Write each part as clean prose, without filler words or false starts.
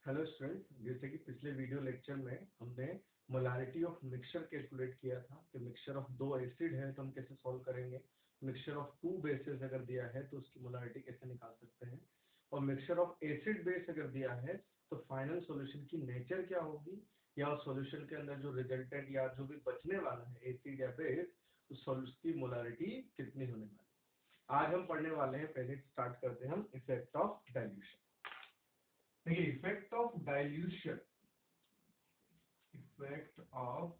Hello student, जैसे कि पिछले वीडियो लेक्चर में हमने मोलारिटी ऑफ मिक्सचर कैलकुलेट किया था कि मिक्सचर ऑफ दो एसिड है तो हम कैसे सॉल्व करेंगे। मिक्सचर ऑफ टू बेसेस अगर दिया है तो उसकी मोलारिटी कैसे निकाल सकते हैं, और मिक्सचर ऑफ एसिड बेस अगर दिया है तो फाइनल सॉल्यूशन की नेचर क्या होगी, या सॉल्यूशन के अंदर जो रिजल्टेंट या जो भी बचने वाला है एसिड या बेस, उस सॉल्यूशन की मोलारिटी कितनी होने वाली है। आज हम पढ़ने वाले हैं। पहले स्टार्ट करते हैं हम इफेक्ट ऑफ डाइल्यूशन। देखिए, effect of dilution, effect of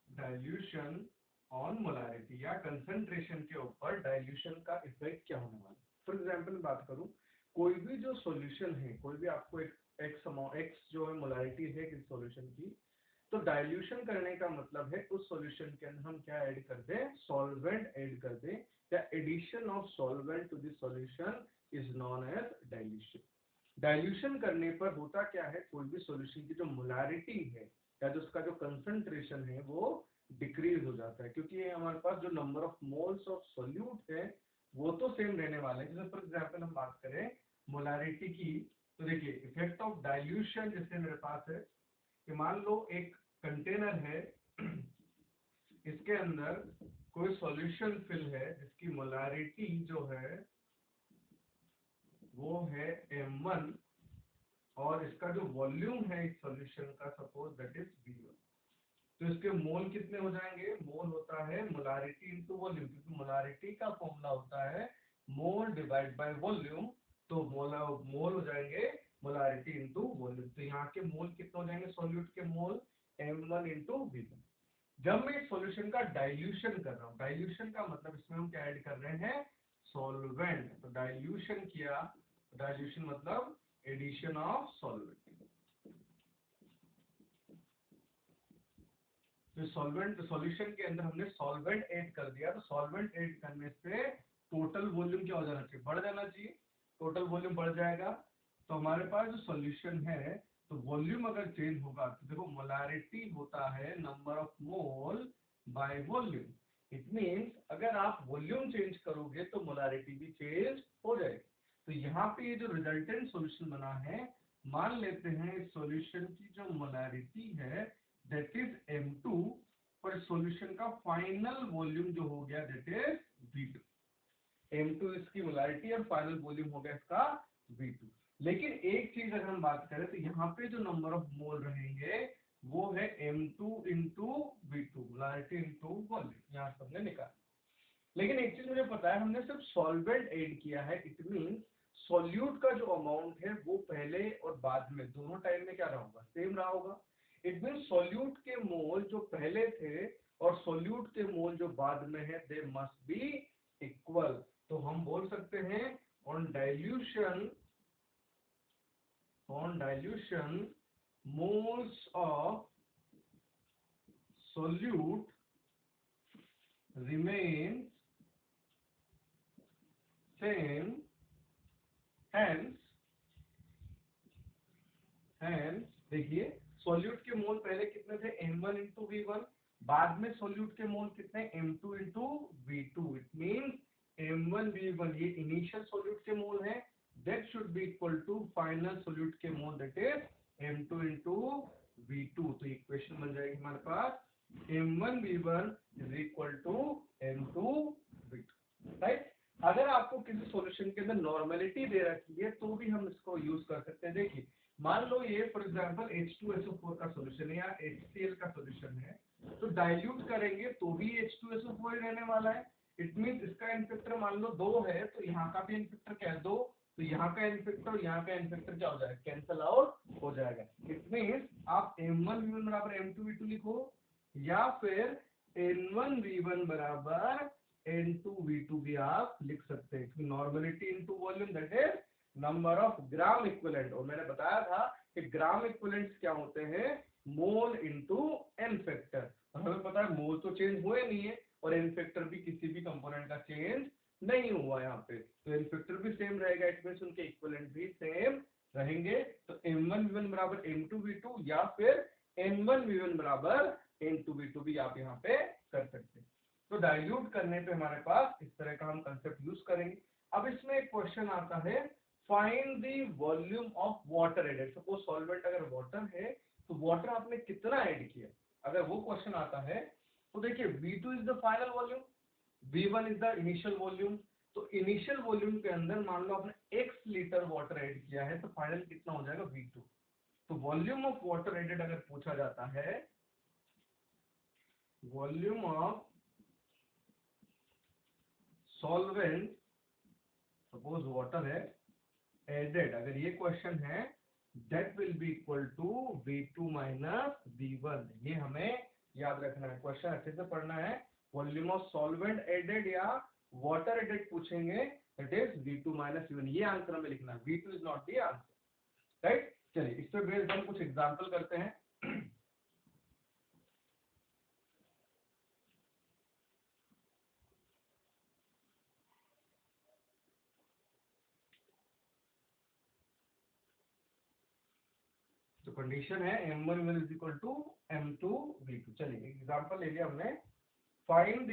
dilution on molarity या कंसंट्रेशन के ऊपर डाइल्यूशन का इफेक्ट क्या होने वाला है। फॉर एग्जांपल बात करूं, कोई भी जो सॉल्यूशन है, कोई भी आपको एक एक्स जो है मोलारिटी है किसी सॉल्यूशन की, तो डाइल्यूशन करने का मतलब है उस सॉल्यूशन के अंदर हम क्या ऐड कर दें, सॉल्वेंट ऐड कर दें, या addition of solvent to the solution is known as dilution. Dilution करने पर होता क्या है, कोई भी सॉल्यूशन की जो मोलारिटी है या जो उसका जो कंसंट्रेशन है वो डिक्रीज हो जाता है, क्योंकि हमारे पास जो number of moles of solute है वो तो सेम रहने वाले हैं। जैसे फॉर एग्जांपल हम बात करें मोलारिटी की, तो देखिए इफेक्ट ऑफ डाइल्यूशन जैसे मेरे पास है कि मान लो एक कंटेनर है, इसके अंदर कोई सॉल्यूशन फिल है जिसकी मोलारिटी जो है वो है m1, और इसका जो वॉल्यूम है इस सॉल्यूशन का सपोज दैट इज v1। तो इसके मोल कितने हो जाएंगे, मोल होता है मोलारिटी इनटू वॉल्यूम, क्योंकि मोलारिटी का फॉर्मूला होता है मोल डिवाइड बाय वॉल्यूम। तो मोल हो जाएंगे मोलारिटी इनटू वॉल्यूम। तो यहाँ के मोल कितने हो जाएंगे, सॉल्यूट के मोल m1 इनटू v1। जब मैं इस सॉल्यूशन का डाइल्यूशन कर रहा हूँ, डाइल्यूशन का मतलब इसमें हम क्या ऐड कर रहे हैं, सॉल्वेंट। तो डाइल्यूशन किया, डाइल्यूशन मतलब एडिशन ऑफ सॉल्वेंट। तो सॉल्वेंट सॉल्यूशन के अंदर हमने सॉल्वेंट ऐड कर दिया, तो सॉल्वेंट ऐड करने से टोटल वॉल्यूम क्या हो जाना चाहिए, बढ़ जाना चाहिए। टोटल वॉल्यूम बढ़ जाएगा तो हमारे पास जो सॉल्यूशन है, तो वॉल्यूम अगर चेंज होगा तो देखो मोलारिटी होता है number of mole by volume. It means अगर आप वॉल्यूम चेंज करोगे तो मोलारिटी भी चेंज हो जाएगी। तो यहाँ पे ये जो रिजल्टेंट सॉल्यूशन बना है, मान लेते हैं इस सॉल्यूशन की जो मोलारिटी है दैट इज m2, पर सॉल्यूशन का फाइनल वॉल्यूम जो हो गया दैट इज v2। m2 इसकी मोलारिटी और फाइनल वॉल्यूम हो गया इसका v2। लेकिन एक चीज अगर हम बात करें तो यहाँ पे जो नंबर ऑफ मोल रहेंगे वो है m2 into v2, molarity into volume, यहाँ से हमने निकाला। लेकिन एक चीज मुझे पता है, हमने सिर्फ सॉल्वेंट ऐड किया है, इट मींस सॉल्यूट का जो अमाउंट है वो पहले और बाद में दोनों टाइम में क्या रहा होगा, सेम रहा होगा। इट मींस सॉल्यूट के मोल जो पहले थे और सॉल्यूट के मोल जो बाद में है दे मस्ट बी इक्वल। तो हम बोल सकते हैं on dilution moles of solute remains same, hence देखिए सॉल्यूट के मोल पहले कितने थे, m1 इंटू v1, बाद में सॉल्यूट के मोल कितने, m2 into v2। It means m1 v1 ये इनिशियल सॉल्यूट के मोल है, that should be equal to final solute के mole that is m2 into v2। तो इक्वेशन बन जाएगी हमारे पास m1 v1 is equal to m2 v2, right. अगर आपको किसी सॉल्यूशन के अंदर नॉर्मेलिटी दे रखी है तो भी हम इसको यूज कर सकते हैं। देखिए मान लो ये फॉर एग्जांपल H2SO4 का सॉल्यूशन है या HCl का सॉल्यूशन है, तो डाइल्यूट करेंगे तो भी H2SO4 ही रहने वाला है। इट मींस इसका एन फैक्टर मान लो 2 है तो यहाँ का भी एन फैक्टर क्या है, 2। तो यहाँ का एन फैक्टर और यहाँ का एन फैक्टर क्या हो जाएगा, कैंसिल आउट हो जाएगा। इट मींस आप m1 v1 बराबर m2 v2 लिखो, या फिर n1 v1 बराबर n2 v2 भी आप लिख सकते हैं। Normality into volume that is number of gram equivalent, और मैंने बताया था कि ग्राम इक्विवेलेंट्स क्या होते हैं, मोल इनटू एन फैक्टर। हमें पता है मोल तो चेंज हुए नहीं है और एन फैक्टर भी किसी भी कंपोनेंट का चेंज नहीं हुआ यहाँ पे, तो एन फैक्टर भी सेम रहेगा। इट मींस उनके इक्विवेलेंट भी सेम रहेंगे। तो m1 v1 बराबर m2 v2 या फिर n1 v1 बराबर n2 v2 भी आप यहाँ पे कर सकते हैं। तो डाइल्यूट करने पे हमारे पास इस तरह का हम कंसेप्ट यूज करेंगे। अब इसमें एक क्वेश्चन आता है find the volume of water added. Suppose solvent अगर वाटर है तो वाटर आपने कितना ऐड किया, अगर वो क्वेश्चन आता है तो देखिए V2 is the final volume, V1 is the initial volume. तो इनिशियल वॉल्यूम के अंदर मान लो आपने x लीटर वाटर ऐड किया है तो फाइनल कितना हो जाएगा V2। तो वॉल्यूम ऑफ वाटर एडेड अगर पूछा जाता है, volume of solvent, suppose water है एडेड, अगर ये क्वेश्चन है, that will be equal to V2 minus V1। ये हमें याद रखना है, क्वेश्चन अच्छे से पढ़ना है। वॉल्यूम ऑफ सॉल्वेंट एडेड या वाटर एडेड पूछेंगे, that is V2 minus V1। ये आंसर हमें लिखना है, V2 is not the answer, right. चलिए इस पे बेस्ड हम कुछ एग्जांपल करते हैं। तो कंडीशन है M1 is equal to M2 V2। चलिए एग्जांपल ले लिया हमने। Find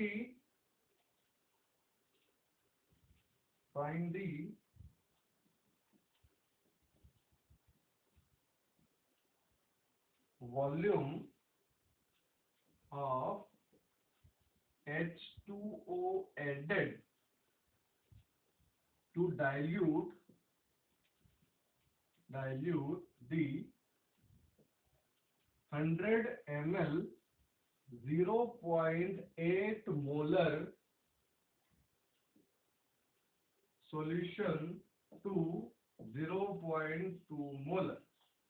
the volume of H2O added to dilute the 100 ml 0.8 molar solution to 0.2 molar।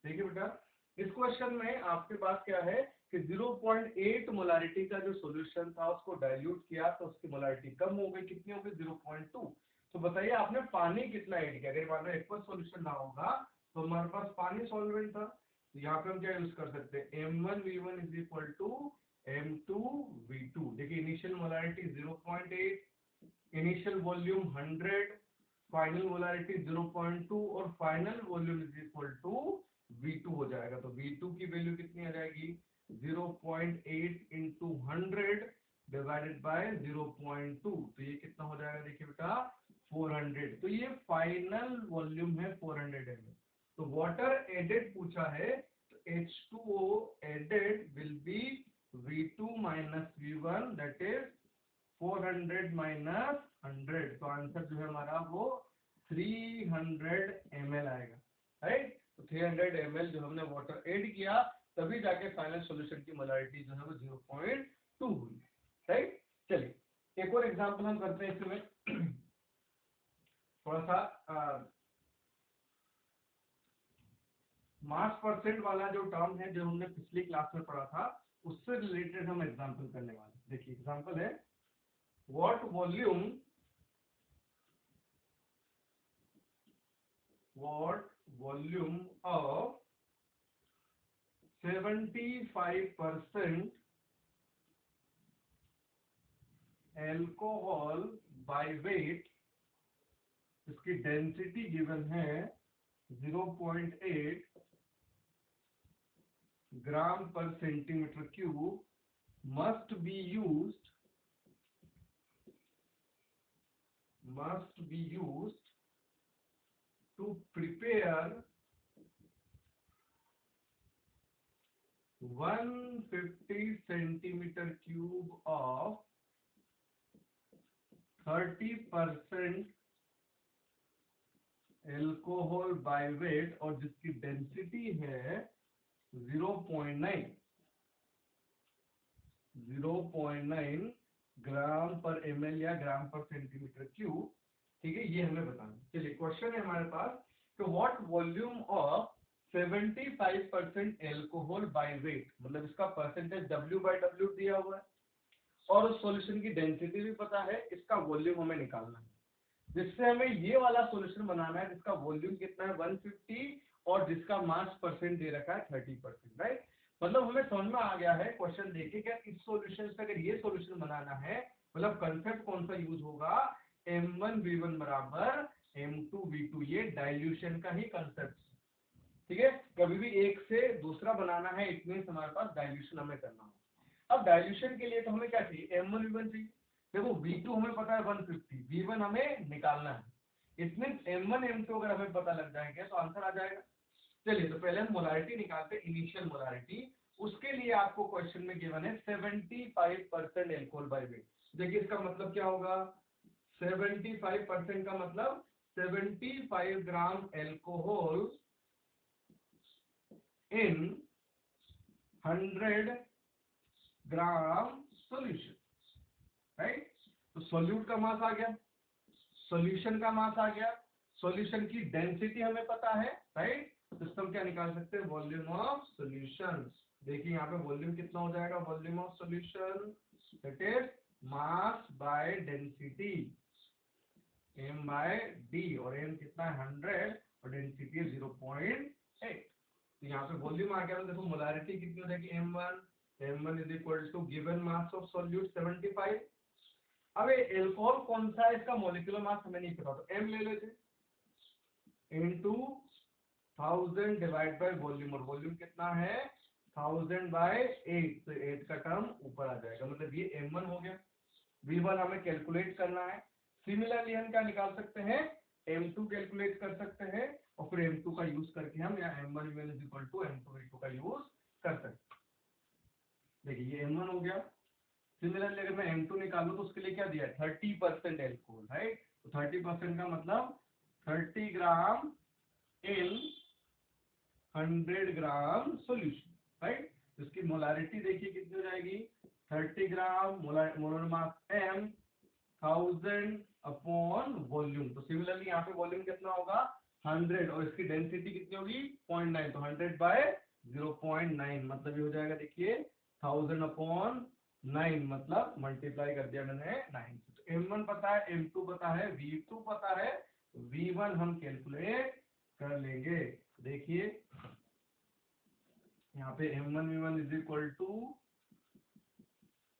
देखिए बेटा इस क्वेश्चन में आपके पास क्या है कि 0.8 मोलारिटी का जो सॉल्यूशन था उसको डाइल्यूट किया तो उसकी मोलारिटी कम हो गई, कितनी हो गई 0.2। तो बताइए आपने पानी कितना ऐड किया, अगर मान लो एक्वस सॉल्यूशन ना होगा तो हमारे पास पानी सॉल्वेंट था, तो यहाँ पे हम क्या यूज कर सकते हैं M1V1 is equal to M2V2। देखिए initial molarity 0.8, initial volume 100, final molarity 0.2 और final volume is equal to V2 हो जाएगा। तो V2 की वैल्यू कितनी आ जाएगी 0.8 इंटू 100 डिवाइडेड बाय 0.2, तो ये कितना हो जाएगा देखिए बेटा 400। तो ये फाइनल वॉल्यूम है 400 ml। तो वाटर एडेड पूछा है तो H2O added will be V2 minus V1 that is 400 minus 100। तो आंसर जो है हमारा वो 300 ml आएगा, राइट। तो 300 ml जो हमने वाटर ऐड किया तभी जाके फाइनल सॉल्यूशन की मोलारिटी जो है वो 0.2 हुई, राइट। चलिए एक और एग्जांपल हम करते हैं इसमें। थोड़ा सा मास परसेंट वाला जो टर्म है जो हमने पिछली क्लास में पढ़ा था उससे रिलेटेड हम एग्जांपल करने वाले। देखिए एग्जांपल है what volume of 75% alcohol by weight, इसकी डेंसिटी गिवन है 0.8 ग्राम पर centimetre cube, must be used to prepare 150 centimeter cube of 30% alcohol by weight और जिसकी डेंसिटी है 0.9 ग्राम पर ml या ग्राम पर सेंटीमीटर क्यूब, ठीक है। ये हमें बताना। चलिए क्वेश्चन है हमारे पास कि what volume of 75% alcohol by weight, मतलब इसका परसेंटेज W/W दिया हुआ है और उस सॉल्यूशन की डेंसिटी भी पता है, इसका वॉल्यूम हमें निकालना है, जिससे हमें ये वाला सॉल्यूशन बनाना है जिसका वॉल्यूम कितना है 150 और जिसका मास परसेंट दे रखा है 30%, राइट। मतलब हमें समझ में आ गया है क्वेश्चन देखिए क्या इस सॉल्यूशन से अगर ये सॉल्यूशन बनाना है मतलब कंसेप्ट कौन सा यूज होगा M1V1 बराबर M2V2, ये डाइल्यूशन का ही कंसेप्ट, ठीक है। कभी भी एक से दूसरा बनाना है इट मींस हमारे पास डाइल्यूशन हमें करना हो। अब डाइल्यूशन के लिए तो हमें क्या चाहिए M1V1 चाहिए। देखो V2 हमें पता है 150, V1 हमें निकालना है। इट मीन M1 M2 अगर हमें पता लग जाएंगे तो आंसर आ जाएगा। चलिए तो पहले हम मोलारिटी निकालते हैं, इनिशियल मोलारिटी। उसके लिए आपको क्वेश्चन में गिवन है 75% एल्कोहल बाय वेट। देखिए इसका मतलब क्या होगा, 75% का मतलब 75 gram alcohol in 100 gram solution, right. तो सॉल्यूट का मास आ गया, सॉल्यूशन का मास आ गया, सॉल्यूशन की डेंसिटी हमें पता है, राइट। तो हम क्या निकाल सकते हैं, वॉल्यूम ऑफ सॉल्यूशन। देखिए यहाँ पे वॉल्यूम कितना हो जाएगा, volume of solution that is mass by density, m by d, और m कितना है 100 और डेंसिटी है 0.8। तो यहाँ पे वॉल्यूम आ गया। तो देखो मोलारिटी कितनी हो जाएगी, m1 is equal to given mass of solute 75। अब एल्कोहल कौन सा है, इसका मॉलिक्यूलर मास हमें नहीं पता, तो m ले लेते इनटू 1000 डिवाइड बाय वॉल्यूम, और वॉल्यूम कितना है 1000 बाय 8, तो 8 का टर्म ऊपर आ जाएगा, मतलब ये m1 हो गया। v1 हमें कैलकुलेट करना है। सिमिलरली हम क्या निकाल सकते हैं, m2 कैलकुलेट कर सकते हैं, और फिर m2 का यूज करके हम या m1 is equal to m2 v2 का यूज कर सकते हैं। देखिए ये m1 हो गया। सिमिलरली अगर मैं m2 निकालूं तो उसके लिए क्या दिया है 30% एल्कोहल, राइट। तो 30% का मतलब 30 ग्राम इन 100 ग्राम सॉल्यूशन, राइट। तो इसकी मोलारिटी देखिए कितनी हो जाएगी, 30 ग्राम molar mass m 1000 upon volume. तो सिमिलरली यहाँ पे वॉल्यूम कितना होगा 100, और इसकी डेंसिटी कितनी होगी 0.9, तो 100 बाय 0.9 मतलब ये हो जाएगा, देखिए 1000 अपॉन 9, मतलब मल्टीप्लाई कर दिया मैंने 9 से। तो m1 पता है, m2 पता है, v2 पता है, v1 हम कैलकुलेट कर लेंगे। देखिए यहाँ पे m1 v1 is equal to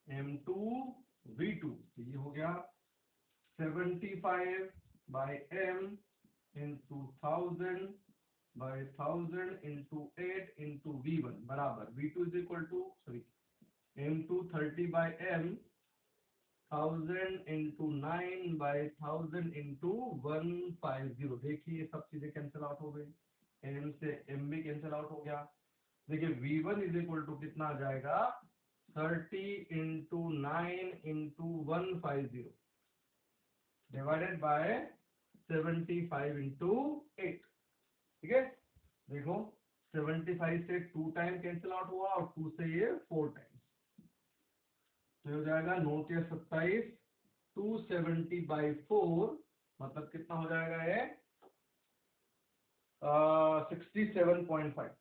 m2 v2, तो ये हो गया 75 by m into 1000 by 1000 into 8 into v1 बराबर v2 is equal to m2 30 by m 1000 into 9 by 1000 into 150। देखिए ये सब चीजें कैंसिल आउट हो गई, m से m भी कैंसिल आउट हो गया। देखिए v1 इज इक्वल टू कितना आ जाएगा 30 into 9 into 150 divided by 75 into 8, ठीक है। देखो 75 से 2 टाइम कैंसिल आउट हुआ और 2 से ये 4 टाइम, तो हो जाएगा 9 के 27, 270 by 4 मतलब कितना हो जाएगा ये 67.5,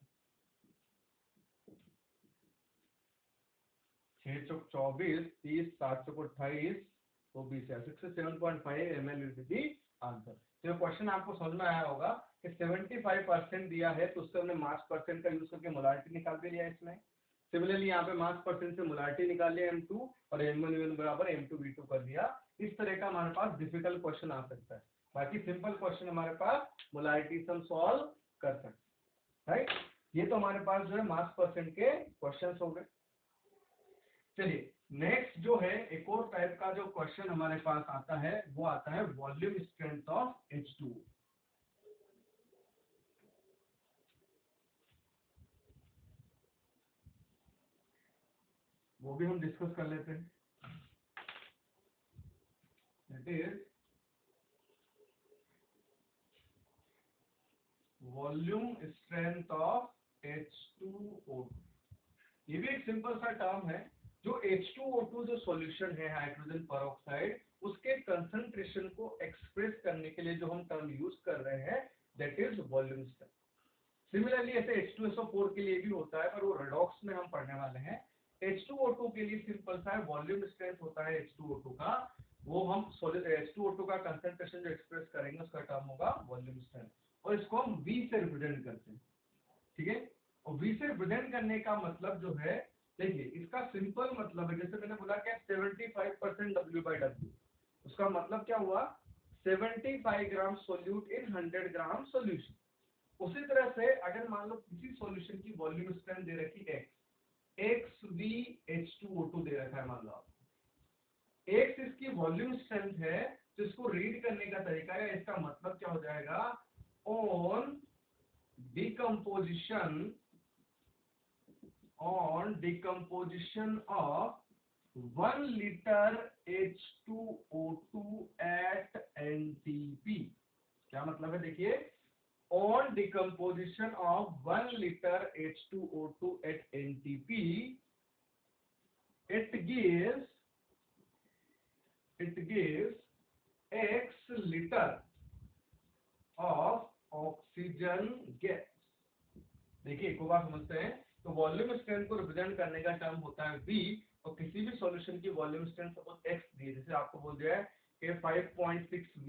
6 चौक 24, 30, 7 चौक 28, तो 20 है 67.5 ml विल बी आंसर। तो ये क्वेश्चन आपको समझ में आया होगा कि 75% दिया है तो उससे हमने मास परसेंट का यूज करके मोलारिटी निकाल के लिया इसमें। सिमिलरली यहाँ पे मास परसेंट से मोलारिटी निकाल लिया m2, और m1 बराबर m2 v2 कर दिया। इस तरह का हमारे पास डिफिकल्ट क्वेश्चन आ सकता है, बाकी सिंपल क्वेश्चन हमारे पास मोलारिटी से हम सॉल्व कर सकते हैं, राइट। ये तो हमारे पास जो है मास परसेंट के क्वेश्चन हो गए। चलिए नेक्स्ट जो है एक और टाइप का जो क्वेश्चन हमारे पास आता है वो आता है वॉल्यूम स्ट्रेंथ ऑफ H2O। वो भी हम डिस्कस कर लेते हैं। That is volume strength of H2O। ये भी एक सिंपल सा टर्म है। जो H2O2 जो सॉल्यूशन है हाइड्रोजन परऑक्साइड, उसके कंसंट्रेशन को एक्सप्रेस करने के लिए जो हम टर्म यूज कर रहे हैं that is volume strength. Similarly ऐसे H2SO4 के लिए भी होता है, पर वो रेडॉक्स में हम पढ़ने वाले हैं। H2O2 के लिए सिंपल सा है, वॉल्यूम स्ट्रेंथ होता है H2O2 का, वो हम H2O2 का कंसंट्रेशन जो एक्सप्रेस करेंगे उसका टर्म होगा वॉल्यूम स्ट्रेंथ, और इसको हम V से रिप्रेजेंट करते हैं, ठीक है। और V से रिप्रेजेंट करने का मतलब जो है, देखिए इसका सिंपल मतलब है, जैसे मैंने बोला कि 75% W/W, उसका मतलब क्या हुआ 75 ग्राम सोल्यूट इन 100 ग्राम सोल्यूशन। उसी तरह से अगर मान लो किसी सॉल्यूशन की वॉल्यूम स्ट्रेंथ दे रखी XVH2O2 दे रखा है, मान लो आप X इसकी वॉल्यूम स्ट्रेंथ है, तो इसको रीड करने का तरीका है, इसका मतलब क्या हो जाएगा, on decomposition of 1 liter H2O2 at NTP। क्या मतलब है, देखिए, on decomposition of 1 liter H2O2 at NTP, it gives X liter of oxygen gas। देखिए एक बार समझते हैं, तो वॉल्यूम स्ट्रेंथ को रिप्रेजेंट करने का टर्म होता है V, और किसी भी सॉल्यूशन की वॉल्यूम स्ट्रेंथ सपोज X दी है, जैसे आपको बोल दिया है कि 5.6 V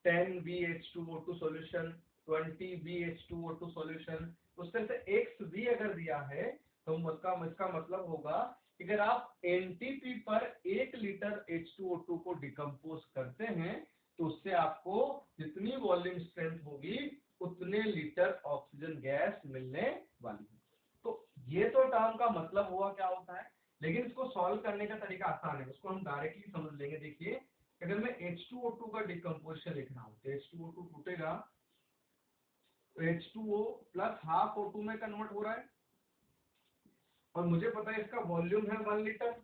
10 VH2O2 solution 20 VH2O2 solution, उस तरह से XV अगर दिया है तो इसका मतलब होगा कि अगर आप NTP पर 1 लीटर H2O2 को डिकम्पोज करते हैं तो उससे आपको जितनी वॉल्यूम स्ट्रेंथ होगी उतने लीटर ऑक्सीजन गैस मिलने वाली है। तो ये तो टर्म का मतलब हुआ क्या होता है, लेकिन इसको सॉल्व करने का तरीका आसान है, उसको हम डायरेक्टली समझ लेंगे। देखिए अगर मैं H2O2 का डिकम्पोजिशन लिख रहा हूँ तो H2O2 टूटेगा तो H2O प्लस हाफ O2 में कन्वर्ट हो रहा है, और मुझे पता है इसका वॉल्यूम है 1 लीटर,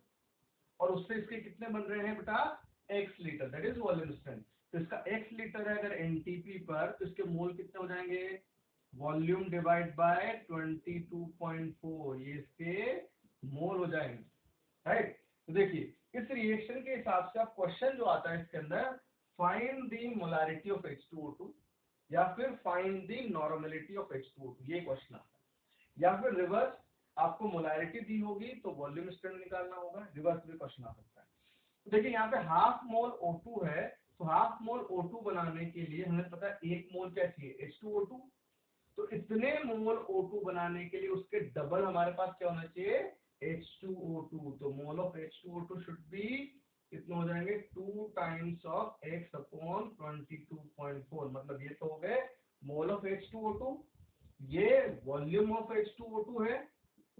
और उससे इसके कितने बन रहे हैं बेटा, x litre, that is volume strength. तो इसका x लीटर है अगर NTP पर, तो इसके मोल कितने हो जाएंगे, वॉल्यूम डिवाइड बाय 22.4, ये इसके मोल हो जाएंगे, राइट। तो देखिए इस रिएक्शन के हिसाब से आप क्वेश्चन जो आता है इसके अंदर, find the molarity of H2O2 या फिर find the normality of H2O2, ये क्वेश्चन आता है। या फिर रिवर्स, आपको मोलैरिटी दी होगी तो वॉल्यूम स्ट्रेंथ निकालना होगा, रिवर्स भी क्वेश्चन आ सकता है। तो देखिए यहाँ पे हाफ मोल O2 है, तो हाफ मोल O2 बनाने के लिए हमें पता है 1 मोल क्या चाहिए, H2O2। तो इतने मोल O2 बनाने के लिए उसके डबल हमारे पास क्या होना चाहिए, H2O2। तो mole of H2O2 should be कितने हो जाएंगे, 2 टाइम्स ऑफ x अपॉन 22.4, मतलब ये तो हो गए मोल ऑफ H2O2, ये वॉल्यूम ऑफ H2O2 है।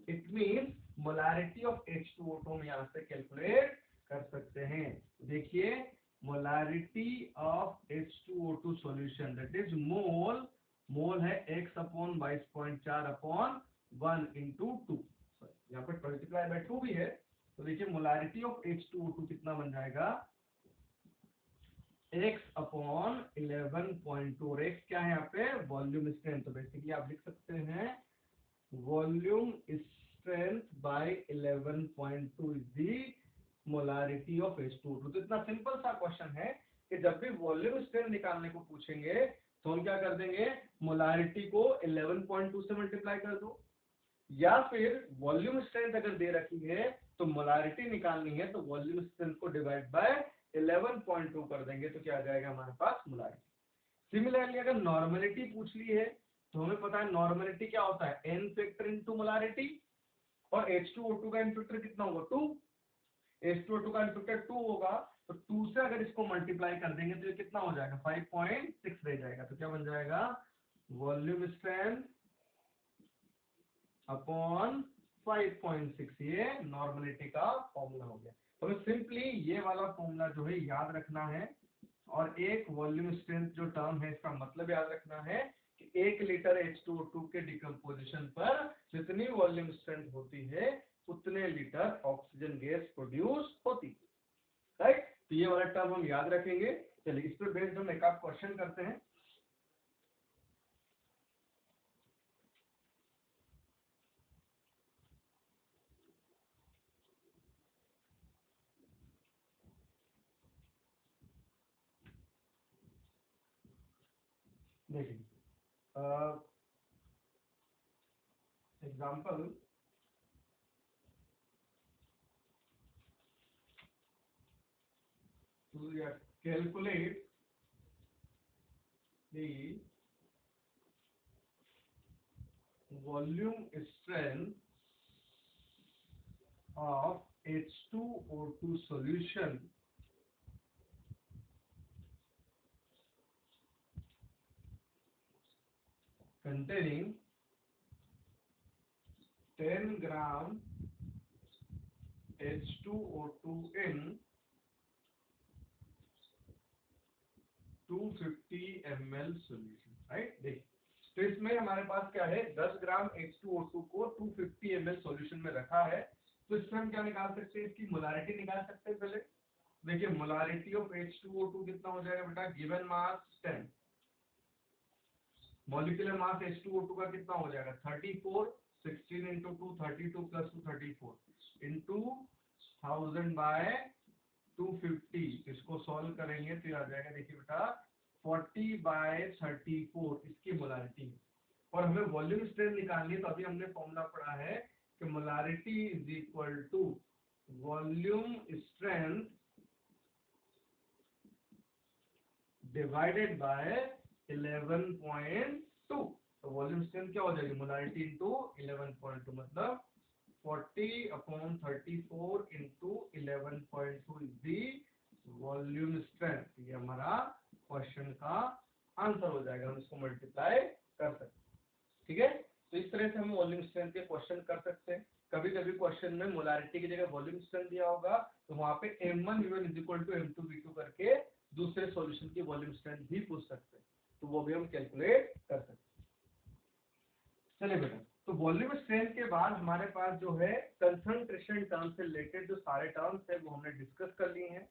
It means molarity of H2O2 हम यहाँ से कैलकुलेट कर सकते हैं। देखिए molarity of H2O2 solution that is mole है x अपॉन 22.4 अपॉन 1 इंटू 2, यहाँ पर मल्टीप्लाई बाय 2 भी है। तो देखिए मोलैरिटी ऑफ H2O2 कितना बन जाएगा, x अपॉन 11.2, x क्या है यहाँ पे, वॉल्यूम स्ट्रेंथ। तो बेसिकली आप लिख सकते हैं volume strength by 11.2 is the molarity of H2O2। तो इतना सिंपल सा क्वेश्चन है कि जब भी वॉल्यूम स्ट्रेंथ निकालने को पूछेंगे तो हम क्या कर देंगे, मोलैरिटी को 11.2 से मल्टीप्लाई कर दो, या फिर वॉल्यूम स्ट्रेंथ अगर दे रखी है तो मोलैरिटी निकालनी है तो वॉल्यूम स्ट्रेंथ को डिवाइड बाय 11.2 कर देंगे, तो क्या आ जाएगा हमारे पास, मोलैरिटी। सिमिलरली अगर नॉर्मलिटी पूछ ली है तो हमें पता है नॉर्मलिटी क्या होता है, n फैक्टर इनटू मोलैरिटी, और H2O2 का n फैक्टर कितना होगा, 2। H2O2 का n फैक्टर 2 होगा, तो 2 से अगर इसको मल्टीप्लाई कर देंगे तो ये कितना हो जाएगा, 5.6 रह जाएगा। तो क्या बन जाएगा, वॉल्यूम स्ट्रेंथ अपॉन 5.6, ये नॉर्मलिटी का फॉर्मूला हो गया। तो हमें सिंपली ये वाला फॉर्मूला जो है याद रखना है, और एक वॉल्यूम स्ट्रेंथ जो टर्म है इसका मतलब याद रखना है कि 1 लीटर H2O2 के डिकम्पोजिशन पर जितनी वॉल्यूम स्ट्रेंथ होती है उतने लीटर ऑक्सीजन गैस प्रोड्यूस होती है, राइट। तो ये वाला टर्म हम याद रखेंगे। चलिए इस पर बेस्ड हम एक आप क्वेश्चन करते हैं। देखिए example, to calculate the volume strength of H2O2 solution containing 10 gram H2O2 in 250 ml solution, right. देखिए तो इसमें हमारे पास क्या है, 10 ग्राम H2O2 को 250 ml सॉल्यूशन में रखा है। तो इसमें हम क्या निकाल सकते हैं, इसकी मोलारिटी निकाल सकते हैं पहले। देखिए मोलारिटी ऑफ H2O2 कितना हो जाएगा बेटा, given mass 10, molecular mass H2O2 का कितना हो जाएगा 34, 16 इंटू 2 32 प्लस 2 34 इंटू 1000 बाय 250। इसको सॉल्व करेंगे तो ये आ जाएगा, देखिए बेटा 40 बाय 34 इसकी मोलारिटी। और हमें वॉल्यूम स्ट्रेंथ निकालनी है, तो अभी हमने फॉर्मूला पढ़ा है कि molarity is equal to volume strength divided by 11.2। तो वॉल्यूम स्ट्रेंथ क्या हो जाएगी, मोलारिटी इंटू 11.2, मतलब 40/34 into 11.2 is the volume strength. ये हमारा क्वेश्चन का आंसर हो जाएगा, हम इसको मल्टीप्लाई कर सकते हैं, ठीक है। तो इस तरह से हम वॉल्यूम स्ट्रेंथ के क्वेश्चन कर सकते हैं। कभी कभी क्वेश्चन में मोलारिटी की जगह वॉल्यूम स्ट्रेंथ दिया होगा, तो वहां पे m1v1 = m2v2 करके दूसरे सॉल्यूशन की वॉल्यूम स्ट्रेंथ भी पूछ सकते हैं, तो वो भी हम कैलकुलेट कर सकते हैं। चलिए बेटा, तो वॉल्यूम स्ट्रेंथ के बाद हमारे पास जो है कंसंट्रेशन टर्म से रिलेटेड जो सारे टर्म्स है वो हमने डिस्कस कर लिए हैं।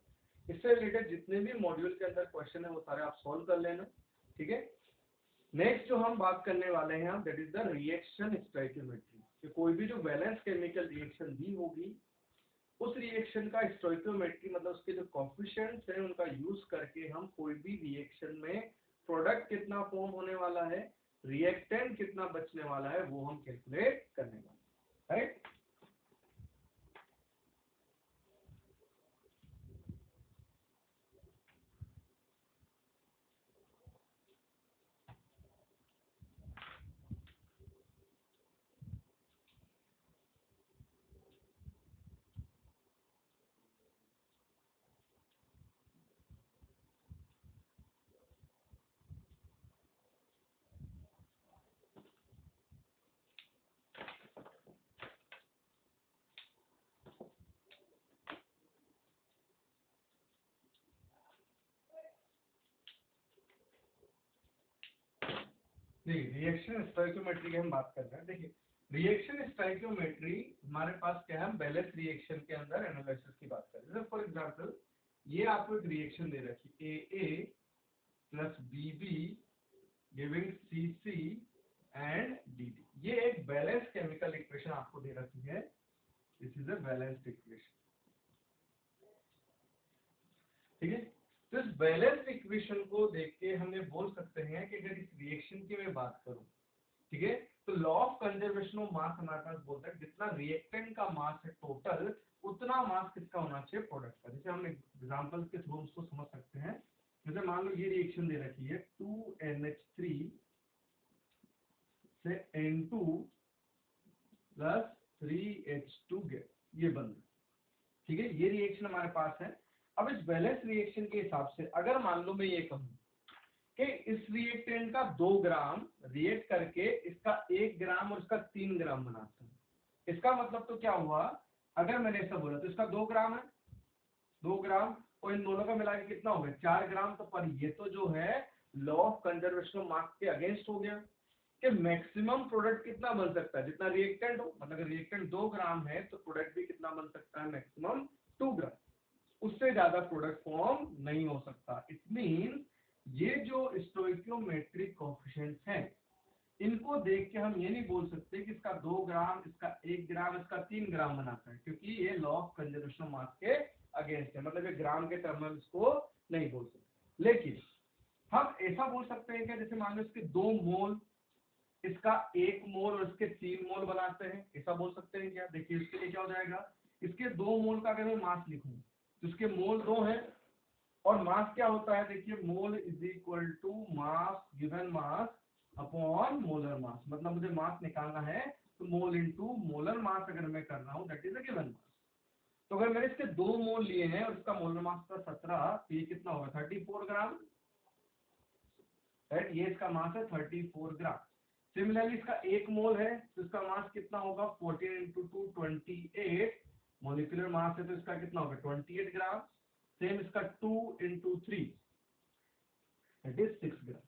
इससे रिलेटेड जितने भी मॉड्यूल के अंदर क्वेश्चन है वो सारे आप सॉल्व कर लेना, ठीक है। नेक्स्ट जो हम बात करने वाले हैं that is the reaction stoichiometry, कि कोई भी जो बैलेंस केमिकल रिएक्शन दी होगी उस रिएक्शन का स्टोइकियोमेट्री, मतलब उसके जो कोएफिशिएंट्स हैं उनका यूज करके हम कोई भी रिएक्शन में प्रोडक्ट कितना फॉर्म होने वाला है, रिएक्टेंट कितना बचने वाला है, वो हम कैलकुलेट करने वाले हैं, राइट। देखिए रिएक्शन स्टोइकियोमेट्री की हम बात कर रहे हैं। देखिए रिएक्शन स्टोइकियोमेट्री हमारे पास क्या है, हम बैलेंस रिएक्शन के अंदर एनालिसिस की बात कर रहे हैं। फॉर एग्जांपल ये आपको एक रिएक्शन दे रखी है, AA plus BB giving CC and DD। ये एक बैलेंस केमिकल इक्वेशन आपको दे रखी है, this is a balanced equation, ठीक है। तो इस बैलेंस्ड इक्वेशन को देख के हम ये बोल सकते हैं कि अगर इस रिएक्शन की मैं बात करूं, ठीक है, तो law of conservation of mass हमारे पास बोलता है जितना रिएक्टेंट का मास है टोटल, उतना मास किसका होना चाहिए, प्रोडक्ट का। जैसे हम एग्जांपल के थ्रू उसको समझ सकते हैं। जैसे मान लो ये रिएक्शन दे रखी है 2NH3 से N2 प्लस 3H2 गैस, ये बन, ठीक है, ये रिएक्शन हमारे पास है। अब इस बैलेंस रिएक्शन के हिसाब से अगर मान लो मैं ये कहूं कि इस रिएक्टेंट का 2 ग्राम रिएक्ट करके इसका 1 ग्राम और इसका 3 ग्राम बनाता है, इसका मतलब तो क्या हुआ, अगर मैंने ऐसा बोला तो इसका 2 ग्राम है, 2 ग्राम और इन दोनों का मिला के कितना हो गया 4 ग्राम। तो पर ये तो जो है law of conservation of mass के अगेंस्ट हो गया कि मैक्सिमम प्रोडक्ट कितना बन सकता है, जितना रिएक्टेंट हो, मतलब अगर रिएक्टेंट 2 ग्राम है तो प्रोडक्ट भी कितना बन सकता है, मैक्सिमम 2 ग्राम, उससे ज्यादा प्रोडक्ट फॉर्म नहीं हो सकता। इट मीन ये जो स्टोइकियोमेट्रिक कोएफिशिएंट्स हैं इनको देख के हम ये नहीं बोल सकते कि इसका 2 ग्राम, इसका 1 ग्राम, इसका 3 ग्राम बनाता है, क्योंकि ये law of conservation of mass के अगेंस्ट है, मतलब ये ग्राम के टर्म में इसको नहीं बोल सकते। लेकिन हम ऐसा बोल सकते हैं कि जैसे मान लो इसके 2 मोल, इसका 1 मोल और इसके 3 मोल बनाते हैं, ऐसा बोल सकते हैं क्या। देखिए इसके लिए क्या हो जाएगा, इसके 2 मोल का अगर मैं मास लिखूं तो इसके मोल 2 है और मास क्या होता है, देखिए mole is equal to mass given mass upon molar mass, मतलब मुझे मास निकालना है तो मोल इनटू मोलर मास अगर मैं कर रहा हूं that is a given mass. तो अगर मैंने इसके 2 मोल लिए हैं और इसका मोलर मास था 17, तो ये कितना होगा 34 ग्राम, राइट, ये इसका मास है 34 ग्राम। सिमिलरली इसका 1 मोल है तो इसका मास कितना होगा 14 इंटू 2 28, मोलिकुलर मास है तो इसका कितना होगा 28 ग्राम। सेम इसका 2 इंटू 3 दैट इज 6 ग्राम।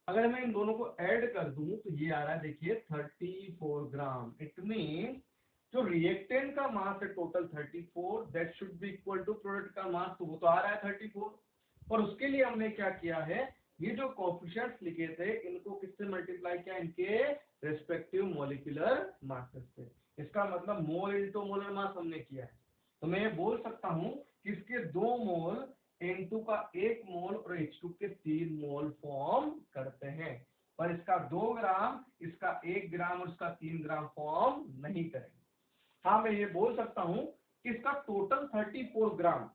अगर मैं इन दोनों को ऐड कर दूं तो ये आ रहा है, देखिए 34 ग्राम। इट मीन जो रिएक्टेंट का मास है total 34, that should be equal to product का मास, तो वो तो आ रहा है 34। और उसके लिए हमने क्या किया है, ये जो कोएफिशिएंट्स लिखे थे इनको किससे मल्टीप्लाई किया, इनके रेस्पेक्टिव मॉलिक्यूलर मासेस से। इसका मतलब मोल इनटू मोलर मास हमने किया है। तो मैं ये बोल सकता हूँ कि इसके 2 मोल N2 का 1 मोल और H2 के 3 मोल फॉर्म करते हैं, पर इसका 2 ग्राम, इसका 1 ग्राम और इसका 3 ग्राम फॉर्म नहीं करेंगे। हाँ, मैं ये बोल सकता हूँ कि इसका टोटल 34 ग्राम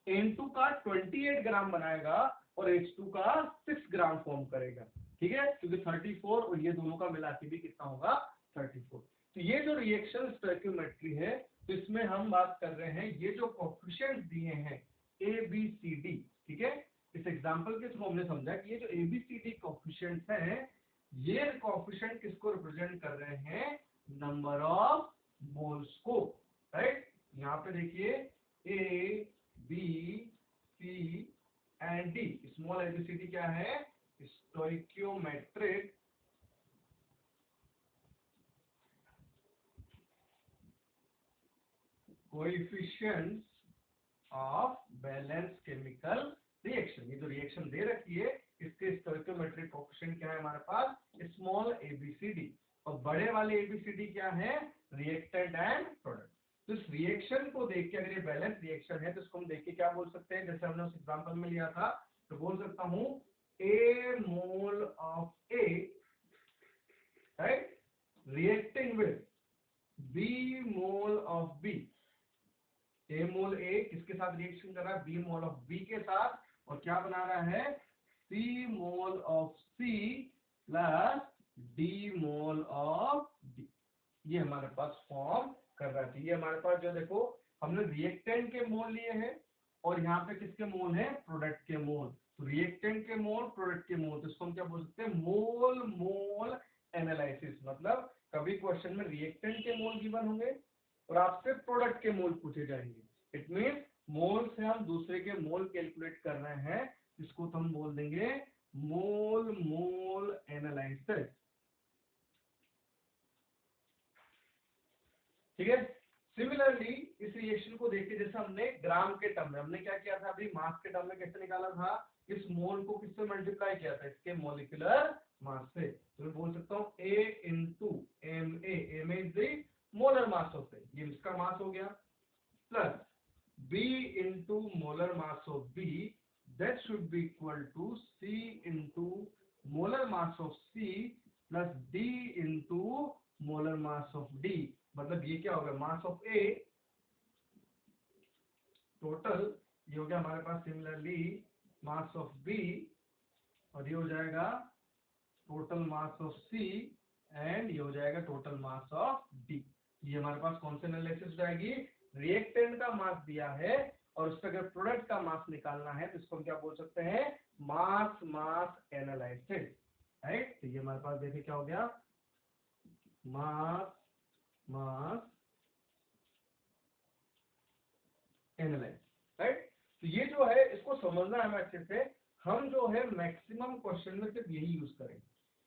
N2 का 28 ग्राम बनाएगा और H2 का 6 ग्राम फॉर्म करेगा। ठीक है, क्योंकि 34 और ये दोनों का मिला के भी कितना होगा, 34। तो ये जो रिएक्शन स्टोइकियोमेट्री है, तो इसमें हम बात कर रहे हैं ये जो कोएफिशिएंट्स दिए हैं ए बी सी डी। ठीक है, इस एग्जांपल के थ्रू हमने समझा कि ये जो A B C D coefficients हैं, ये कोएफिशिएंट किसको रिप्रेजेंट कर रहे हैं, नंबर ऑफ मोल्स को। राइट, यहाँ पे देखिए A B C and D, small ABCD क्या है, stoichiometric coefficients of balance chemical reaction. ये जो रिएक्शन दे रखी है इसके स्टोइकियोमेट्रिक कोएफिशिएंट क्या है हमारे पास, स्मॉल एबीसीडी, और बड़े वाले एबीसीडी क्या है, रिएक्टेंट एंड प्रोडक्ट। तो इस रिएक्शन को देख के, अगर ये बैलेंस रिएक्शन है तो इसको हम देख के क्या बोल सकते हैं, जैसे हमने उस एग्जांपल में लिया था, तो बोल सकता हूं A mole of A, right, reacting with B mole of B. A mole A किसके साथ रिएक्शन कर रहा है, बी मोल ऑफ बी के साथ, और क्या बना रहा है, C mole of C plus D mole of D. ये हमारे पास फॉर्म कर रहा है। ये हमारे पास जो देखो हमने रिएक्टेंट के मोल लिए हैं और यहाँ पे किसके मोल है, प्रोडक्ट के मोल। तो रिएक्टेंट के मोल, प्रोडक्ट के मोल, तो इसको हम क्या बोल सकते हैं, मोल मोल एनालिसिस। मतलब कभी क्वेश्चन में रिएक्टेंट के मोल गिवन होंगे और आपसे प्रोडक्ट के मोल पूछे जाएंगे। इट मीन मोल से हम दूसरे के मोल कैलकुलेट कर रहे हैं, इसको तो हम बोल देंगे मोल मोल एनालिसिस। ठीक है, सिमिलरली इस रिएक्शन को देखिए, जैसे हमने ग्राम के टर्म में हमने क्या किया था, अभी मास के टर्म में कैसे निकाला था, इस मोल को किससे मल्टीप्लाई किया था, इसके मॉलिक्यूलर मास से। तो मैं बोल सकता हूँ A into M A is the molar mass of A, ये इसका मास हो गया, plus B into molar mass of B, that should be equal to C into molar mass of C plus D into molar mass of D। मतलब ये क्या होगा, मास of A total, ये हो गया हमारे पास सिमिलरली मास ऑफ बी, और ये हो जाएगा total mass of C, and ये हो जाएगा टोटल मास ऑफ डी। ये हमारे पास कौन से एनालिसिस जाएगी, रिएक्टेंट का मास दिया है और उसका अगर प्रोडक्ट का मास निकालना है तो इसको हम क्या बोल सकते हैं, मास मास एनालिसिस। राइट, तो ये हमारे पास देखिए क्या हो गया, मास मास एनालाइज। राइट, तो ये जो है इसको समझना है हमें अच्छे से। हम जो है मैक्सिमम क्वेश्चन में सिर्फ यही यूज करेंगे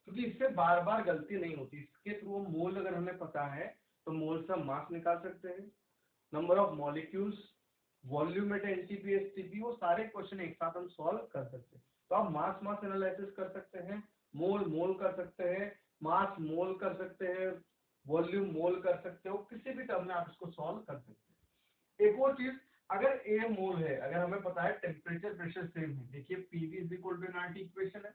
क्योंकि इससे बार बार गलती नहीं होती। इसके थ्रू मोल अगर हमें पता है तो मोल से हम मास निकाल सकते हैं, number of molecules, volume at NTP STP, वो सारे क्वेश्चन एक साथ हम सॉल्व कर सकते हैं। तो आप मास मास एनालिसिस कर सकते हैं, मोल मोल कर सकते हैं, मास मोल कर सकते हैं, वॉल्यूम मोल कर सकते हो, किसी भी टर्म में आप इसको सॉल्व कर सकते हैं। एक और चीज, अगर ए मोल है, अगर हमें पता है टेम्परेचर प्रेशर सेम है, देखिए PV is equal to NRT equation है,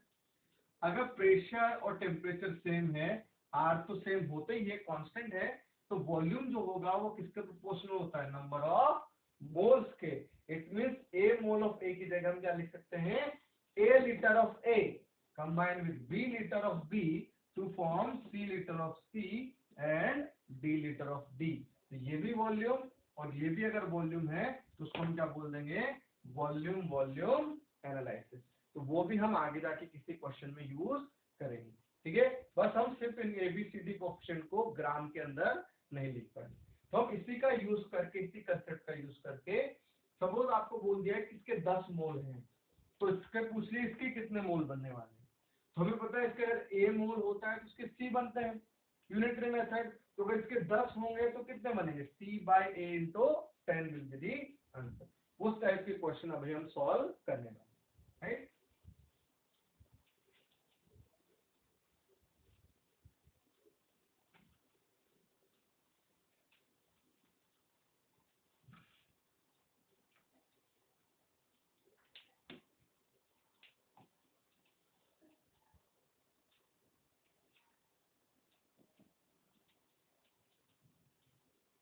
अगर प्रेशर और टेम्परेचर सेम है, आर तो सेम होते ही है, कांस्टेंट है, तो वॉल्यूम जो होगा वो किसके प्रोपोर्शनल होता है, नंबर ऑफ मोल्स के। It means A mole of A की जगह हम क्या लिख सकते हैं, A litre of A combine with B litre of B to form C litre of C and D litre of D. तो ये भी वॉल्यूम और ये भी अगर वॉल्यूम है तो उसको हम क्या बोल देंगे, वॉल्यूम वॉल्यूम एनालिसिस। तो वो भी हम आगे जाके किसी क्वेश्चन में यूज करेंगे। ठीक है, बस हम सिर्फ इन एबीसीडी कोएफिशिएंट को ग्राम के अंदर नहीं लिख पाए, तो हम इसी का यूज करके, इसी कंसेप्ट का यूज करके, सपोज आपको बोल दिया है कि इसके 10 मोल हैं, तो इसके पूछ लिए इसके कितने मोल बनने वाले हैं। तो हमें पता है इसके अगर ए मोल होता है तो इसके सी बनते हैं यूनिटरी मेथड। तो अगर इसके 10 होंगे तो कितने बनेंगे, C by A into 10 will be the answer. उस टाइप के क्वेश्चन अभी हम सॉल्व करने वाले हैं, राइट।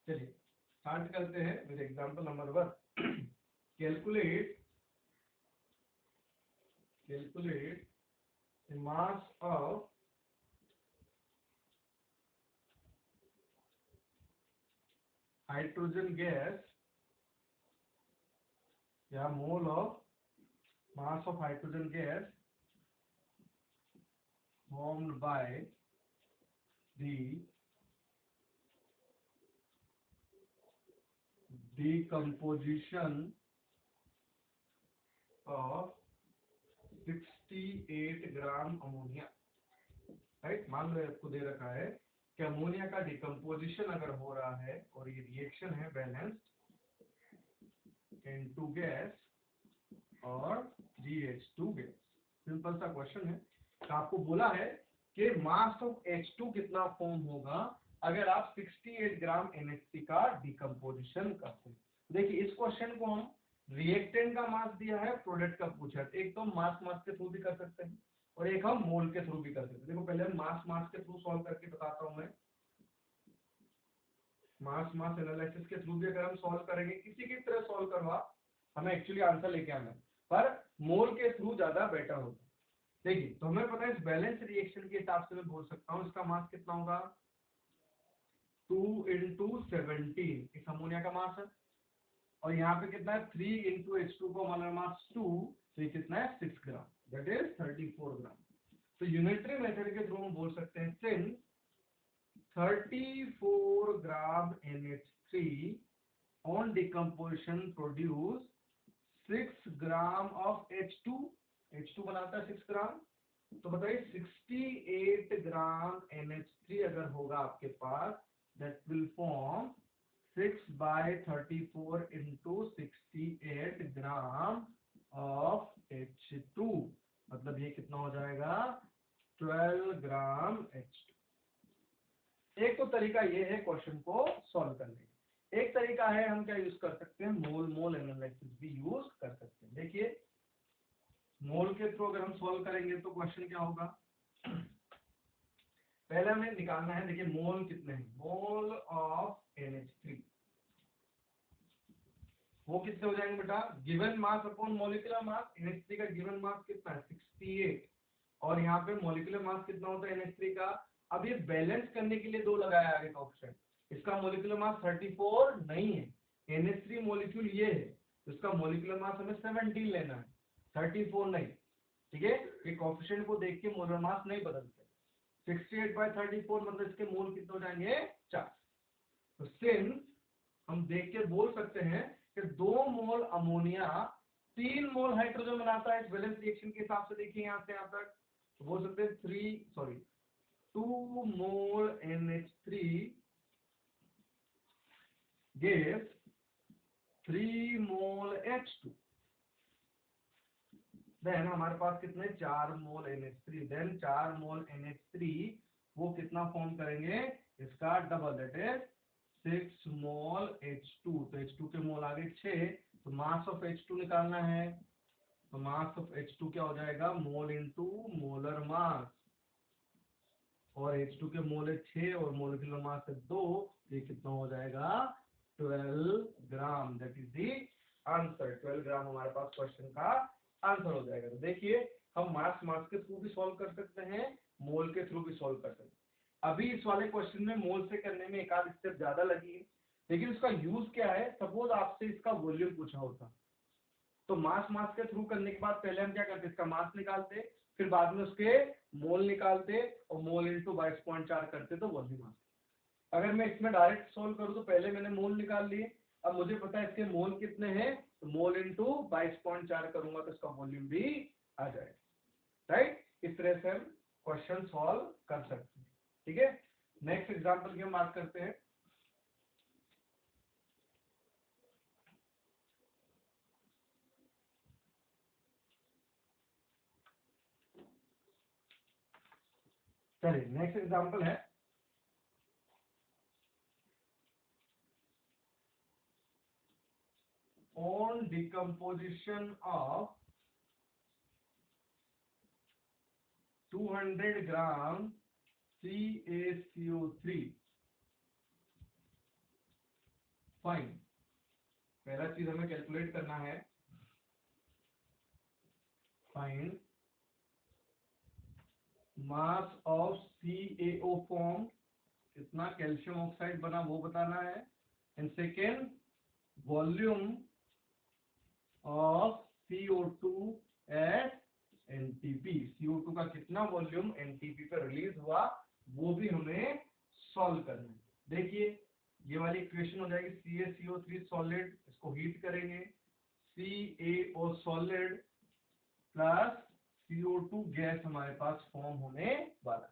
चलिए स्टार्ट करते हैं with example number 1। Calculate the mass of hydrogen gas या mole of mass of hydrogen gas formed by the decomposition of 68 gram ammonia, right. मान लो आपको दे रखा है कि अमोनिया का डिकम्पोजिशन अगर हो रहा है और ये रिएक्शन है बैलेंस्ड N2 गैस और GH2 गैस। सिंपल सा क्वेश्चन है। तो आपको बोला है कि मास ऑफ H2 कितना फॉर्म होगा अगर आप 68 ग्राम NH3 का डिकम्पोजिशन करते हैं। देखिए इस क्वेश्चन को हम रिएक्टेंट का मास दिया है, प्रोडक्ट का पूछा है। एक तो मास के थ्रू भी कर सकते हैं और एक हम मोल के थ्रू भी कर सकते हैं। देखो पहले हम मास के थ्रू सॉल्व करके बताता हूं मैं। मास एनालिसिस के थ्रू भी अगर हम सॉल्व करेंगे, किसी की तरह सॉल्व करवा, हमें एक्चुअली आंसर लेके आना है, पर मोल के थ्रू ज्यादा बेटर होता है। देखिए तो हमें पता है इस बैलेंस रिएक्शन के हिसाब से मैं बोल सकता हूँ इसका मास कितना होगा, 2 into 17 इस अमोनिया का मास है। और यहाँ पे कितना है 3 into H2 को हमारा मास 2, तो ये कितना है 6 ग्राम, दैट इज 34 ग्राम। तो यूनिटरी मेथड के थ्रू हम बोल सकते हैं since 34 gram NH3 on decomposition produce 6 gram of H2, H2 बनाता है 6 ग्राम। तो बताइए 68 ग्राम NH3 अगर होगा आपके पास, that will form 6 by 34 into 68 gram of H2, मतलब ये कितना हो जाएगा 12 ग्राम H2। एक तो तरीका ये है क्वेश्चन को सॉल्व करने का। एक तरीका है हम क्या यूज कर सकते हैं, मोल एनालिसिस भी यूज कर सकते हैं। देखिए मोल के थ्रू अगर हम सॉल्व करेंगे तो क्वेश्चन क्या होगा, पहले हमें निकालना है। देखिए मोल कितने हैं, मोल ऑफ NH3 वो कितने हो जाएंगे बेटा, given mass upon molecular mass. NH3 का गिवन मास कितना है 68, और यहाँ पे मॉलिक्यूलर मास कितना होता है NH3 का। अब ये बैलेंस करने के लिए दो लगाया आगे का ऑप्शन, इसका मॉलिक्यूलर मास 34 नहीं है, NH3 मॉलिक्यूल ये है, तो इसका मॉलिक्यूलर मास हमें 17 लेना है, 34 नहीं। ठीक है, ये कोएफिशिएंट को देख के मोलर मास नहीं बदलते। 68 by 34 मतलब इसके मोल कितने हो जाएंगे 4। तो सिंस हम देख के बोल सकते हैं कि 2 मोल अमोनिया 3 मोल हाइड्रोजन बनाता है इस बैलेंस रिएक्शन के हिसाब से। देखिए यहाँ से यहाँ तक तो बोल सकते हैं 2 मोल NH3 gives 3 मोल H2। देन हमारे पास कितने 4 मोल NH3, देन 4 मोल NH3 वो कितना फॉर्म करेंगे, इसका double, that is 6 mole H2। तो H2 के मोल आ गए 6, तो मास ऑफ H2 निकालना है। तो मास ऑफ H2 क्या हो जाएगा, मोल इनटू मोलर मास, और H2 के मोल है 6 और मोलिकुलर मास है 2, ये कितना हो जाएगा 12 ग्राम, दैट इज द आंसर। 12 ग्राम हमारे पास क्वेश्चन का आंसर हो जाएगा। तो देखिए हम मास के थ्रू भी सॉल्व कर सकते हैं, मोल के थ्रू भी सॉल्व कर सकते हैं। अभी इस वाले क्वेश्चन में मोल से करने में एक आध स्टेप ज्यादा लगी है, लेकिन उसका यूज क्या है। सपोज आपसे इसका वॉल्यूम पूछा होता, तो मास के थ्रू करने के बाद पहले हम क्या करते, इसका मास निकालते, फिर बाद में उसके मोल निकालते और मोल इंटू 22.4 करते तो वॉल्यूम आता। अगर मैं इसमें डायरेक्ट सोल्व करूं तो पहले मैंने मोल निकाल लिए, अब मुझे पता है इसके मोल कितने हैं, तो मोल इंटू 22.4 करूंगा तो इसका वॉल्यूम भी आ जाएगा। राइट, इस तरह से हम क्वेश्चन सॉल्व कर सकते हैं। ठीक है, नेक्स्ट एग्जांपल की हम बात करते हैं। चलिए नेक्स्ट एग्जांपल है on decomposition of 200 gram CaCO3 fine. पहला चीज हमें कैलकुलेट करना है, fine mass of CaO form, कितना कैल्शियम ऑक्साइड बना वो बताना है, and second volume of CO2 at NTP, CO2 का कितना वॉल्यूम NTP पर रिलीज हुआ वो भी हमें सॉल्व करना है। देखिए ये वाली इक्वेशन हो जाएगी CaCO3 सॉलिड, इसको हीट करेंगे, CaO solid plus CO2 gas हमारे पास फॉर्म होने वाला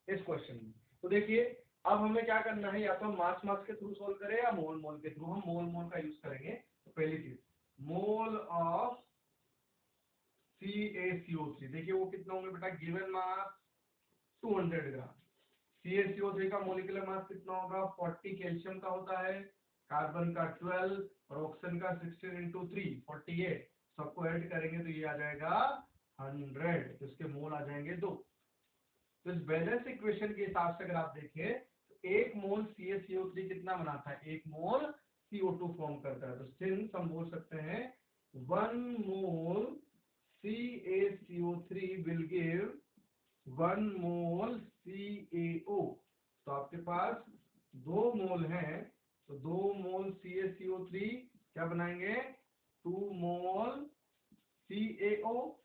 है इस क्वेश्चन में। तो देखिए अब हमें क्या करना है, या तो हम मास मास के थ्रू सॉल्व करें या मोल मोल के थ्रू। हम मोल मोल का यूज करेंगे। तो पहली चीज मोल ऑफ CaCO3, देखिए वो कितना होंगे बेटा, गिवन मास 200 ग्राम। CaCO3 का मोलिकुलर मास कितना होगा, 40 कैल्शियम का होता है, कार्बन का 12 और ऑक्सीजन का 16 इंटू 3 48, सबको ऐड करेंगे तो ये आ जाएगा 100, तो इसके मोल आ जाएंगे 2। तो इस बैलेंस इक्वेशन के हिसाब से अगर आप देखें तो एक मोल CaCO3 कितना बनाता है, एक मोल CO2 फॉर्म करता है। तो सिंस हम बोल सकते हैं 1 मोल CaCO3 will give 1 mole CaO। तो आपके पास 2 मोल हैं, तो 2 मोल CaCO3 क्या बनाएंगे, 2 मोल CaO।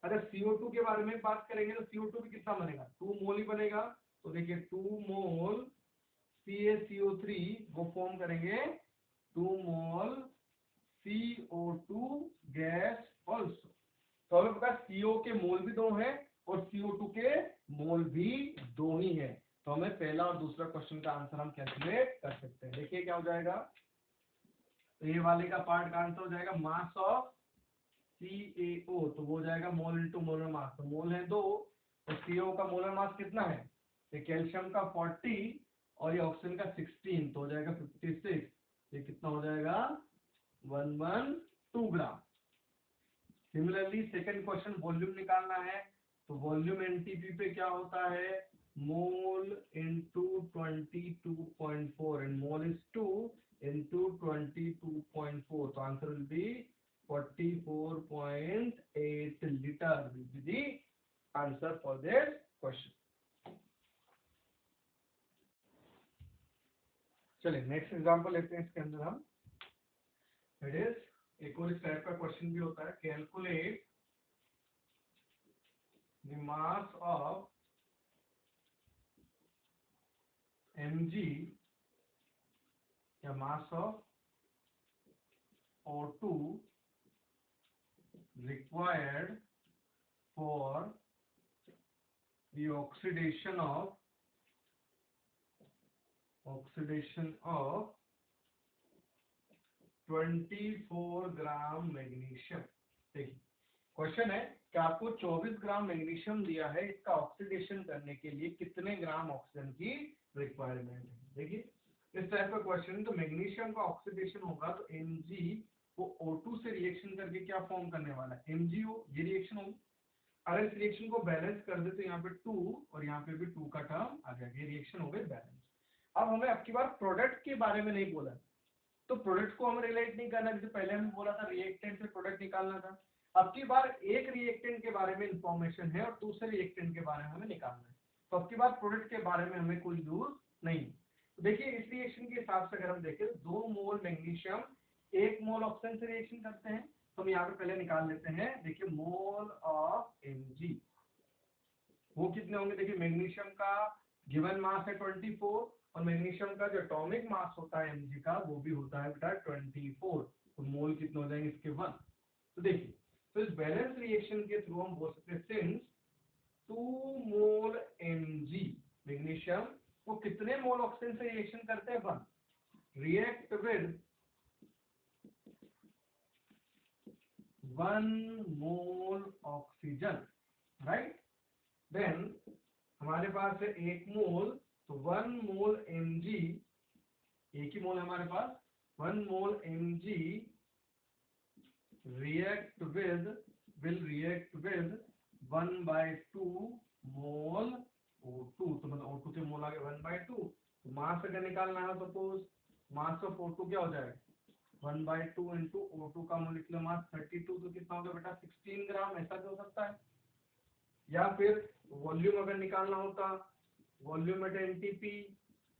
अगर CO2 के बारे में बात करेंगे तो CO2 भी कितना बनेगा, 2 मोल ही बनेगा। तो देखिए 2 मोल CaCO3 वो फॉर्म करेंगे 2 मोल CO2 गैस ऑल्सो। तो हमें पता है CO के मोल भी 2 हैं और CO2 के मोल भी 2 ही हैं। तो हमें पहला और दूसरा क्वेश्चन का आंसर हम कैलकुलेट कर सकते हैं। देखिए क्या हो जाएगा, तो ये वाले का पार्ट का आंसर हो जाएगा मास ऑफ CaO, तो वो हो जाएगा मोल इंटू मोलर मास। तो मोल है 2 और CO का मोलर मास कितना है, ये कैल्शियम का 40 और ये ऑक्सीजन का 16, तो हो जाएगा 56। ये कितना हो जाएगा 112 ग्राम। सिमिलरली सेकंड क्वेश्चन वॉल्यूम निकालना है, तो वॉल्यूम एनटीपी पे क्या होता है, mole into 22.4 and mole is 2 into 22.4, तो answer will be 44.8 litre will be the answer for this question. चलिए नेक्स्ट एग्जांपल लेते हैं इसके अंदर हम। इट इज एक और इस टाइप का क्वेश्चन भी होता है, calculate the mass of Mg या mass of O2 required for the oxidation of 24 gram magnesium. देखिए क्वेश्चन है कि आपको 24 ग्राम मैग्नीशियम दिया है, इसका ऑक्सीडेशन करने के लिए कितने ग्राम ऑक्सीजन की रिक्वायरमेंट है। देखिए इस टाइप का क्वेश्चन, तो मैग्नीशियम का ऑक्सीडेशन होगा तो Mg को O2 से रिएक्शन करके क्या फॉर्म करने वाला है, MgO, ये रिएक्शन होगी। अगर इस रिएक्शन को बैलेंस कर दे तो यहाँ पे 2 और यहाँ पे भी 2 का टर्म आ जाएगा, ये रिएक्शन हो गई बैलेंस। अब हमें अब की बार प्रोडक्ट के बारे में नहीं बोला, तो प्रोडक्ट को हमें रिलेट नहीं करना, जैसे पहले हमने बोला था रिएक्टेंट से प्रोडक्ट निकालना था। अब की बार एक रिएक्टेंट के बारे में इंफॉर्मेशन है और दूसरे रिएक्टेंट के बारे में हमें निकालना है, तो अब की बार प्रोडक्ट के बारे में हमें कोई यूज नहीं। तो देखिए इस रिएक्शन के हिसाब से अगर हम देखें 2 मोल मैग्नीशियम 1 मोल ऑक्सीजन से रिएक्शन करते हैं, तो हम यहाँ पे पहले निकाल लेते हैं। देखिए मोल ऑफ Mg वो कितने होंगे, देखिए मैग्नीशियम का गिवन मास है 24 और मैग्नीशियम का जो एटॉमिक मास होता है Mg का वो भी होता है बेटा 24, तो मोल कितने हो जाएंगे इसके 1। तो देखिए, तो इस बैलेंस रिएक्शन के थ्रू हम बोल सकते हैं सिंस 2 मोल Mg मैग्नीशियम वो कितने मोल ऑक्सीजन से रिएक्शन करते हैं 1, react with 1 mole oxygen, right. Then हमारे पास है 1 मोल, तो 1 मोल Mg, एक ही मोल है हमारे पास, 1 मोल Mg react with will react with 1/2 mole O2, तो मतलब O2 के मोल आ गए 1/2। तो मास अगर निकालना है सपोज मास ऑफ O2 क्या हो जाएगा 1/2 इंटू O2 का मोलिकुलर मास 32, तो कितना होगा बेटा 16 ग्राम, ऐसा भी हो सकता है। या फिर वॉल्यूम अगर निकालना होता, वॉल्यूम एट एनटीपी,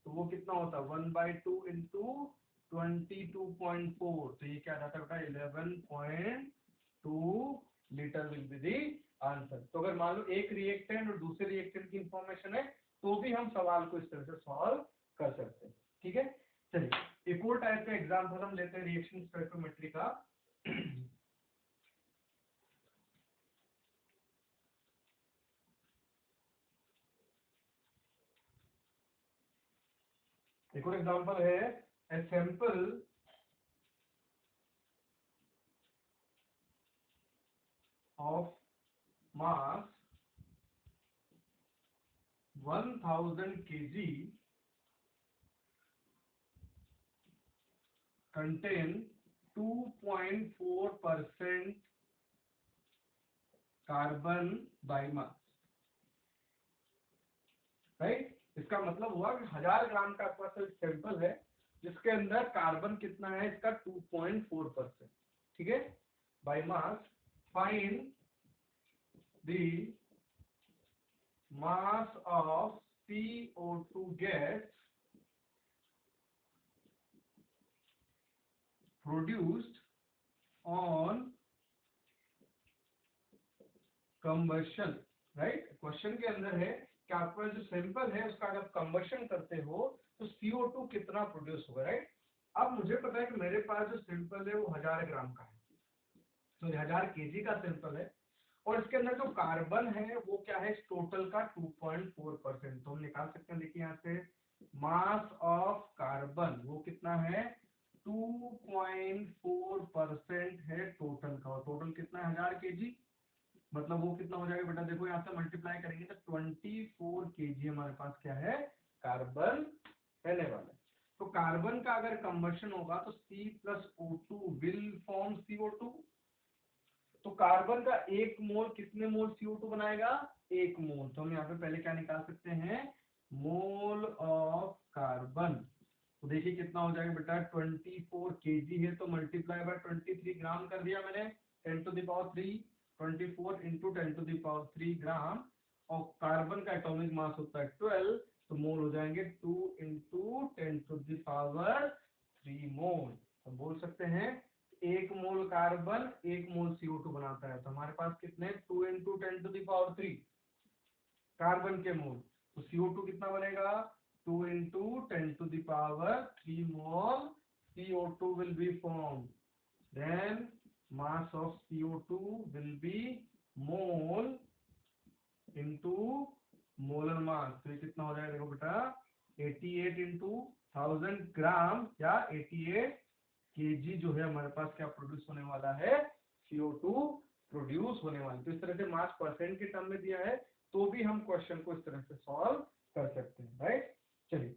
तो वो कितना होता 1/2 इंटू 22.4, तो ये क्या जाता है बेटा 11.2 litre will be the answer. तो अगर मान लो एक रिएक्टेंट और दूसरे रिएक्टेंट की इंफॉर्मेशन है तो भी हम सवाल को इस तरह से सॉल्व कर सकते हैं, ठीक है। चलिए एक और टाइप का एग्जांपल हम लेते हैं रिएक्शन स्टोइकोमेट्री का। एक और एग्जांपल है a sample of mass 1000 kg contain 2.4% carbon by mass, right. इसका मतलब हुआ कि 1000 ग्राम का आपके पास सैंपल है जिसके अंदर कार्बन कितना है इसका 2.4%, ठीक है, by mass. Find the mass of CO2 gas produced on combustion, right. Question के अंदर है कि आपका जो सैंपल है उसका अगर कंबशन करते हो तो CO2 कितना प्रोड्यूस होगा, राइट। अब मुझे पता है कि मेरे पास जो सैंपल है वो 1000 ग्राम का है, तो 1000 केजी का सैंपल है और इसके अंदर जो कार्बन है वो क्या है टोटल का 2.4%, तो हम निकाल सकते हैं। देखिए यहाँ से मास ऑफ कार्बन वो कितना है 2.4% है टोटल का, और टोटल कितना है 1000 केजी, मतलब वो कितना हो जाएगा बेटा, देखो यहाँ से मल्टीप्लाई करेंगे तो 24 केजी हमारे पास क्या है कार्बन रहने वाला है। तो कार्बन का अगर कंबशन होगा तो C+O2 विल फॉर्म CO2, तो कार्बन का 1 मोल कितने मोल CO2 बनाएगा 1 मोल, तो हम यहाँ पे पहले क्या निकाल सकते हैं मोल ऑफ कार्बन। तो देखिए कितना हो जाएगा बेटा 24 केजी है तो मल्टीप्लाई बाय 23 ग्राम कर दिया मैंने 10 to the power 3, 24 into 10 to the power 3 gram, और कार्बन का एटॉमिक मास होता है 12, तो मोल हो जाएंगे 2 इंटू 10 टू द पावर 3 मोल। तो बोल सकते हैं 1 मोल कार्बन 1 मोल CO2 बनाता है, तो हमारे पास कितने 2 into 10 to the power 3 carbon के मोल, तो CO2 कितना बनेगा 2 into 10 to the power 3 mole CO2 will be formed, then mass of CO2 will be mole into molar mass, तो ये कितना हो जाएगा देखो बेटा 88 इंटू 1000 ग्राम या 88 केजी जो है हमारे पास क्या प्रोड्यूस होने वाला है CO2 प्रोड्यूस होने वाला है। तो इस तरह से मास परसेंट के टर्म में दिया है तो भी हम क्वेश्चन को इस तरह से सॉल्व कर सकते हैं, राइट। चलिए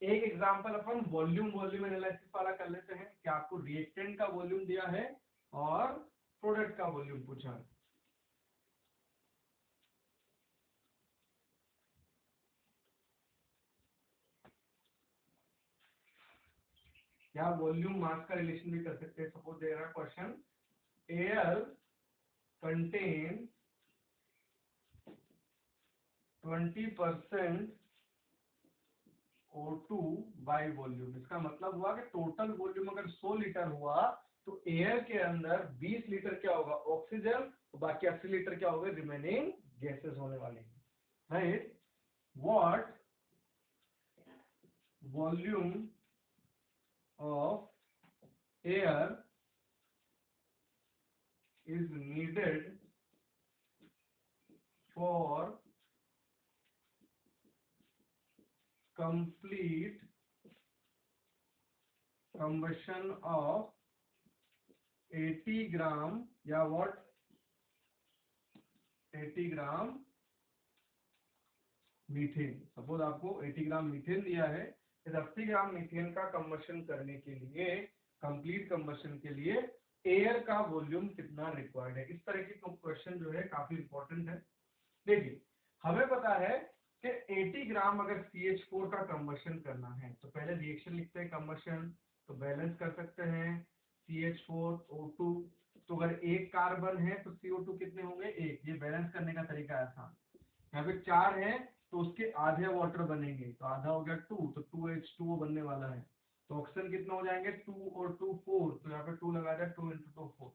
एक एग्जांपल अपन वॉल्यूम एनालिसिस वाला कर लेते हैं कि आपको रिएक्टेंट का वॉल्यूम दिया है और प्रोडक्ट का वॉल्यूम पूछा है। या वॉल्यूम मास का रिलेशन भी कर सकते हैं। सपोज दे रहा है question air contain 20% O2 by volume, इसका मतलब हुआ कि टोटल वॉल्यूम अगर 100 लीटर हुआ तो एयर के अंदर 20 लीटर क्या होगा ऑक्सीजन, तो बाकी 80 लीटर क्या होगा रिमेनिंग गैसेस होने वाले हैं, right. What volume of air is needed for complete combustion of 80 ग्राम या what 80 ग्राम मीथेन। सपोज आपको 80 ग्राम मीथेन दिया है, इस 80 ग्राम मीथेन का कंबशन करने के लिए, कंप्लीट कंबशन के लिए एयर का वॉल्यूम कितना रिक्वायर्ड है। इस तरह के क्वेश्चन जो है काफी इंपॉर्टेंट है। देखिए हमें पता है कि 80 ग्राम अगर CH4 का कंबशन करना है तो पहले रिएक्शन लिखते हैं कंबशन, तो बैलेंस कर सकते हैं CH4 O2। तो अगर एक कार्बन है तो CO2 कितने होंगे, एक। ये बैलेंस करने का तरीका आसान। यहाँ पे 4 है तो उसके आधे वाटर बनेंगे, तो आधा हो गया 2, तो 2H2O बनने वाला है। तो ऑक्सीजन कितना हो जाएंगे 2 और 2 4, तो यहाँ पे 2 लगा दिया, 2 × 2 4।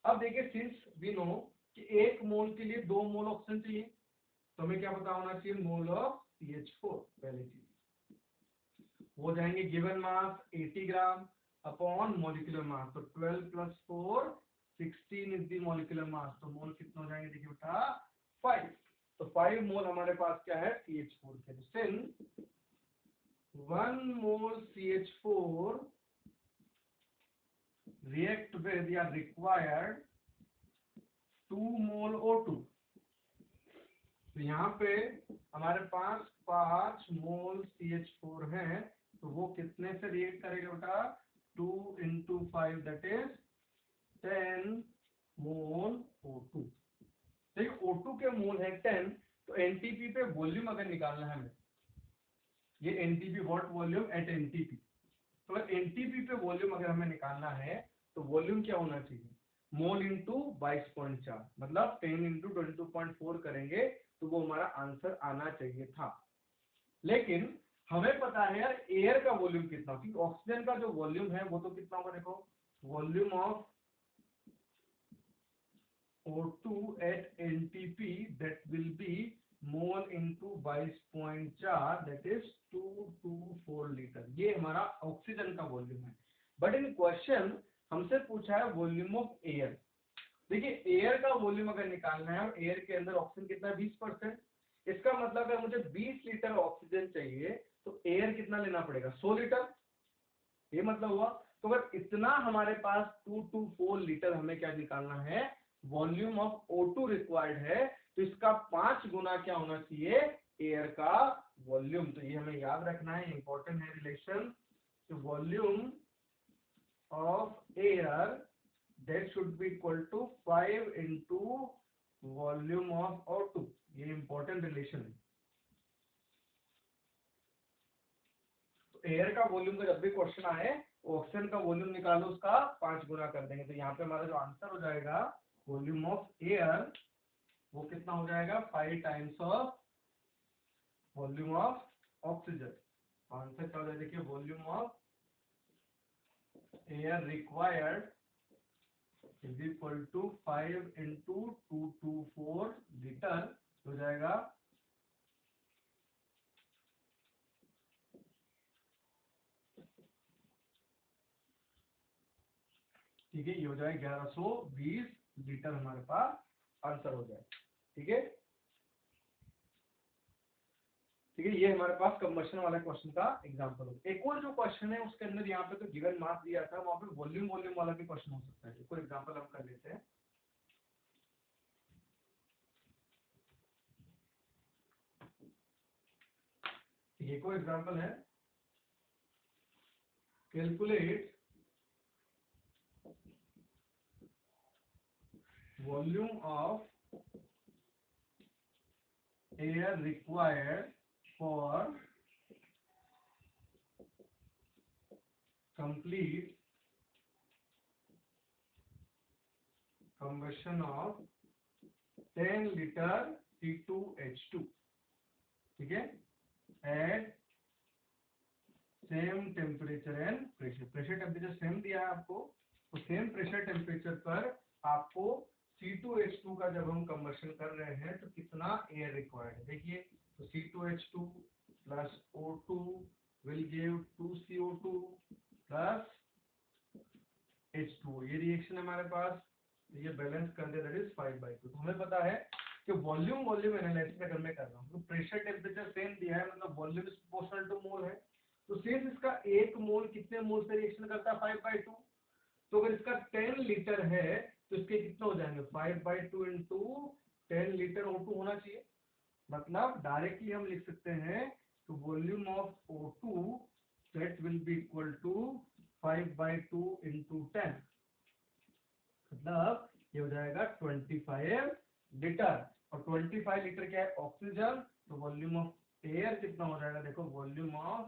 अब देखिए सिंस वी नो कि 1 मोल के लिए 2 मोल ऑक्सीजन चाहिए, तो हमें क्या पता होना चाहिए, मोल ऑफ CH4 पहले चीज हो जाएंगे। गिवन मास 80 ग्राम अपॉन मॉलिक्यूलर मास, तो 12 + 4 16 इज द मॉलिक्यूलर मास, तो मोल कितना हो जाएंगे, देखिए बेटा 5। तो 5 मोल हमारे पास क्या है CH4 के। Since 1 mole CH4 react with या required 2 मोल O2, तो यहाँ पे हमारे पास 5 मोल CH4 है, तो वो कितने से रिएक्ट करेगा बेटा, 2 × 5 दैट इज 10 मोल O2। देखिए O2 के मोल है 10, तो एनटीपी पे वॉल्यूम अगर निकालना है हमें, ये NTP what volume at NTP, तो अगर एनटीपी पे वॉल्यूम अगर हमें निकालना है तो वॉल्यूम क्या होना चाहिए, मोल इंटू 22.4, मतलब 10 × 22.4 करेंगे तो वो हमारा आंसर आना चाहिए था। लेकिन हमें पता है यार एयर का वॉल्यूम कितना, क्योंकि ऑक्सीजन का जो वॉल्यूम है वो तो कितना होगा, देखो volume of O2 at NTP that will be mole into 22.4 that is 224 litre, ये हमारा ऑक्सीजन का वॉल्यूम है। बट इन क्वेश्चन हमसे पूछा है वॉल्यूम ऑफ एयर। देखिए एयर का वॉल्यूम अगर निकालना है और एयर के अंदर ऑक्सीजन कितना है 20%, इसका मतलब अगर मुझे 20 लीटर ऑक्सीजन चाहिए तो एयर कितना लेना पड़ेगा 100 लीटर, ये मतलब हुआ। तो अगर इतना हमारे पास 224 लीटर हमें क्या निकालना है, वॉल्यूम ऑफ O2 रिक्वायर्ड है, तो इसका 5 गुना क्या होना चाहिए, एयर का वॉल्यूम। तो ये हमें याद रखना है, इंपॉर्टेंट है रिलेशन। तो volume of air that should be equal to 5 into volume of O2, ये इंपॉर्टेंट रिलेशन है। तो एयर का वॉल्यूम का जब भी क्वेश्चन आए, ऑक्सीजन का वॉल्यूम निकालो, उसका 5 गुना कर देंगे, तो यहाँ पे हमारा जो आंसर हो जाएगा वॉल्यूम ऑफ एयर वो कितना हो जाएगा 5 times of volume of oxygen. Answer क्या हो जाएगा, देखिए volume of air required is equal to 5 × 224 litre हो जाएगा। ठीक है, ये हो जाए 1120 लीटर हमारे पास आंसर हो जाए। ठीक है, ठीक है, ये हमारे पास कंबशन वाला क्वेश्चन का एग्जांपल हो। एक और जो क्वेश्चन है उसके अंदर यहाँ पे तो गिवन मास दिया था, वहां पे वॉल्यूम वॉल्यूम वाला भी क्वेश्चन हो सकता है। एक और एग्जांपल हम कर लेते हैं। एक और एग्जांपल है, calculate volume of air required for complete combustion of 10 लीटर C2H2, ठीक है, at same temperature and pressure. Pressure temperature same दिया है आपको, तो सेम प्रेशर टेम्परेचर पर आपको C2H2 का जब हम कंबशन कर रहे हैं तो कितना एयर रिक्वायर्ड है। देखिए तो C2H2 plus O2 will give 2CO2 plus H2O। ये रिएक्शन हमारे पास, ये बैलेंस कर दे, दैट इज 5/2। तो हमें पता है कि वॉल्यूम एनालिसिस अगर मैं कर रहा हूँ तो प्रेशर टेम्परेचर सेम दिया है, मतलब वॉल्यूम इज प्रोपोर्शनल टू मोल है। तो सिंस इसका एक मोल कितने मोल से रिएक्शन करता है 5/2, तो अगर इसका 10 लीटर है तो इसके कितने हो जाएंगे 5/2 इंटू 10 लीटर O2 होना चाहिए। मतलब डायरेक्टली हम लिख सकते हैं तो volume of O2 that will be equal to 5/2 into 10, मतलब ये हो जाएगा 25 लीटर। और 25 लीटर क्या है ऑक्सीजन, तो वॉल्यूम ऑफ एयर कितना हो जाएगा, देखो volume of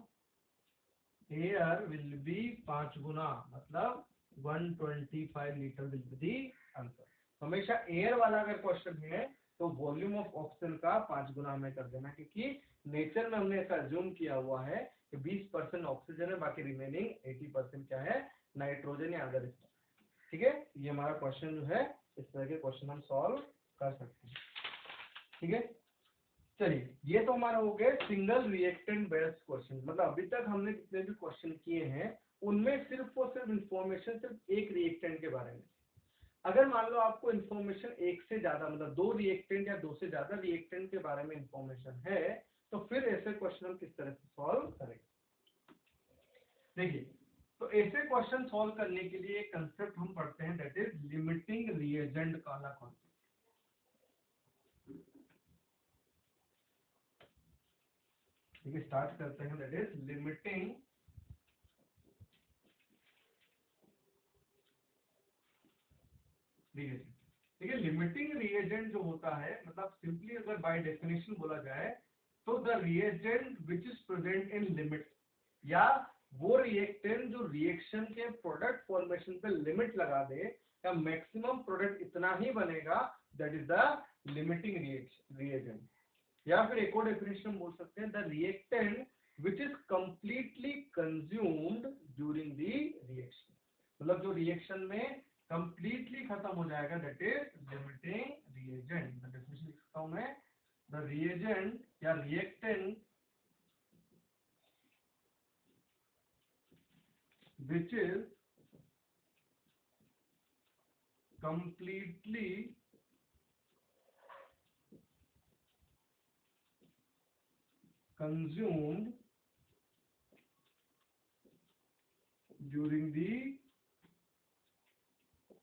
air will be 5 गुना, मतलब 125 litre will be the answer. हमेशा एयर वाला अगर क्वेश्चन है तो वॉल्यूम ऑफ ऑक्सीजन का 5 गुना हमें कर देना, क्योंकि नेचर में हमने ऐसा अज्यूम किया हुआ है कि 20% ऑक्सीजन है, बाकी रिमेनिंग 80% क्या है नाइट्रोजन या अदर। ठीक है, ये हमारा क्वेश्चन जो है, इस तरह के क्वेश्चन हम सॉल्व कर सकते हैं। ठीक है, चलिए ये तो हमारा हो गया सिंगल रिएक्टेंट बेस्ड क्वेश्चन। मतलब अभी तक हमने जितने भी क्वेश्चन किए हैं उनमें सिर्फ और सिर्फ इंफॉर्मेशन सिर्फ एक रिएक्टेंट के बारे में। अगर मान लो आपको इंफॉर्मेशन एक से ज्यादा, मतलब 2 रिएक्टेंट या 2 से ज्यादा रिएक्टेंट के बारे में इंफॉर्मेशन है, तो फिर ऐसे क्वेश्चन हम किस तरह से सॉल्व करेंगे। देखिए, तो ऐसे क्वेश्चन सॉल्व करने के लिए एक कंसेप्ट हम पढ़ते हैं, दैट इज लिमिटिंग रिएजेंट का कॉन्सेप्ट। ठीक है, स्टार्ट करते हैं, दैट इज लिमिटिंग रिएजेंट। ठीक है, लिमिटिंग रिएजेंट जो होता है, मतलब सिंपली अगर बाय डेफिनेशन बोला जाए तो the reagent which is present in limit, या वो रिएक्टेंट जो रिएक्शन के प्रोडक्ट फॉर्मेशन पे लिमिट लगा दे, या मैक्सिमम प्रोडक्ट इतना ही बनेगा, that is the limiting reagent. या फिर एक और डेफिनेशन बोल सकते हैं, the reactant which is completely consumed during the reaction, मतलब जो रिएक्शन में कंप्लीटली खत्म हो जाएगा, that is limiting reagent. The definition लिख सकता हूं मैं, द रिएजेंट या reactant which is completely consumed during the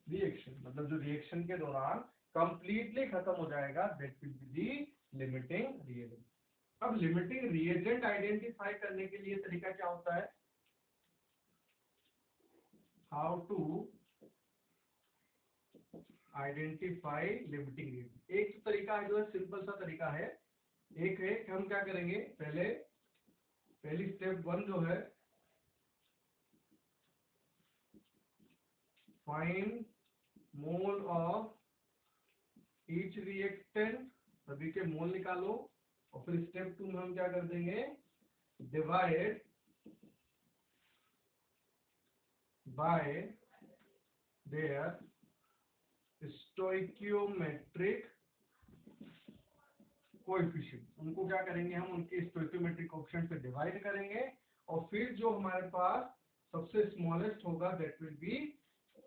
reaction, मतलब जो रिएक्शन के दौरान कंप्लीटली खत्म हो जाएगा, that will be the limiting reagent। अब लिमिटिंग रिएजेंट आइडेंटिफाई करने के लिए तरीका क्या होता है, how to identify limiting reagent. एक तो तरीका है जो है सिंपल सा तरीका है, एक है कि हम क्या करेंगे, पहली स्टेप 1 जो है, find mole of each reactant, सभी के मोल निकालो। और फिर स्टेप 2 में हम क्या कर देंगे, divide by there stoichiometric coefficient, उनको क्या करेंगे हम, उनके स्टोइकियोमेट्रिक कोएफिशिएंट से डिवाइड करेंगे, और फिर जो हमारे पास सबसे स्मॉलेस्ट होगा, दैट विल बी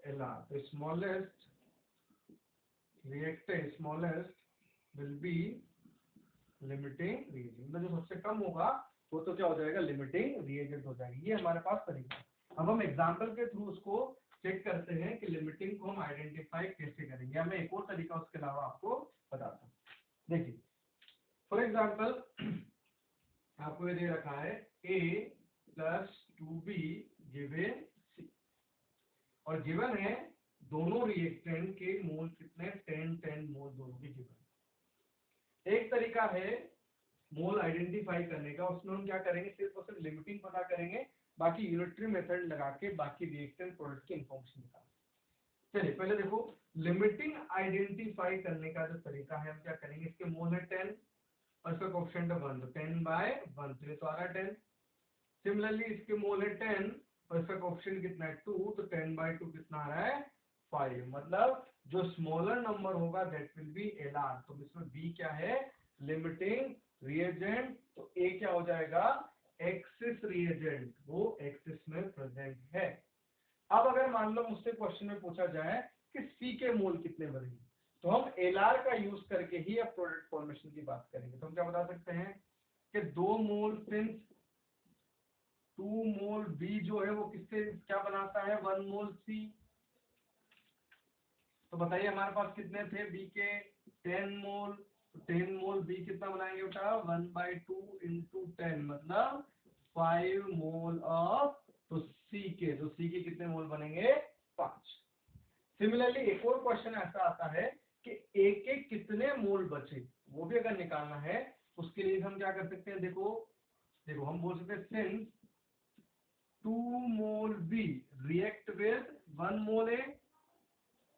LR। तो smallest reactant, smallest will be limiting reagent, मतलब जो सबसे कम होगा वो तो क्या हो जाएगा, लिमिटिंग रिएजेंट हो जाएगी। ये हमारे पास तरीका है। अब हम एग्जांपल के थ्रू उसको चेक करते हैं कि लिमिटिंग को हम आइडेंटिफाई कैसे करेंगे, या मैं एक और तरीका उसके अलावा आपको बताता हूँ। देखिए, फॉर एग्जांपल आपको ये दे रखा है A + 2B गिवन C, और गिवन है दोनों रिएक्टेंट के मोल कितने, 10 मोल दोनों के गिवन। एक तरीका है मोल आइडेंटिफाई करने का, उसमें हम क्या करेंगे, सिर्फ और सिर्फ लिमिटिंग पता करेंगे, बाकी यूनिटरी मेथड लगा के बाकी रिएक्टेंट प्रोडक्ट की इंफॉर्मेशन निकालेंगे। चलिए पहले देखो, लिमिटिंग आइडेंटिफाई करने का जो तरीका है, हम क्या करेंगे, इसके मोल है 10 और इसका कोएफिशिएंट है 1, तो 10/1, तो ये तो आ रहा है 10। सिमिलरली इसके मोल है 10 और इसका कोएफिशिएंट कितना है 2, तो 10/2 कितना आ रहा है 5, मतलब जो स्मॉलर नंबर होगा दैट विल बी LR। तो इसमें B क्या है, लिमिटिंग रिएजेंट, तो A क्या हो जाएगा, एक्सिस रिएजेंट, वो एक्सिस में प्रेजेंट है। अब अगर मान लो मुझसे क्वेश्चन में पूछा जाए कि सी के मोल कितने बनेंगे, तो हम एलआर का यूज करके ही अब प्रोडक्ट फॉर्मेशन की बात करेंगे। तो हम क्या बता सकते हैं कि 2 मोल सिंस 2 मोल बी जो है वो किससे क्या बनाता है 1 मोल सी। तो बताइए हमारे पास कितने थे बी के 10 मोल, तो 10 मोल बी कितना बनाएंगे बेटा 1/2 × 10 मतलब 5 मोल ऑफ तो सी के कितने मोल बनेंगे 5। सिमिलरली एक और क्वेश्चन ऐसा आता है कि एक एक कितने मोल बचे वो भी अगर निकालना है, उसके लिए हम क्या कर सकते हैं, देखो देखो हम बोल सकते हैं since 2 mole B react with 1 mole A,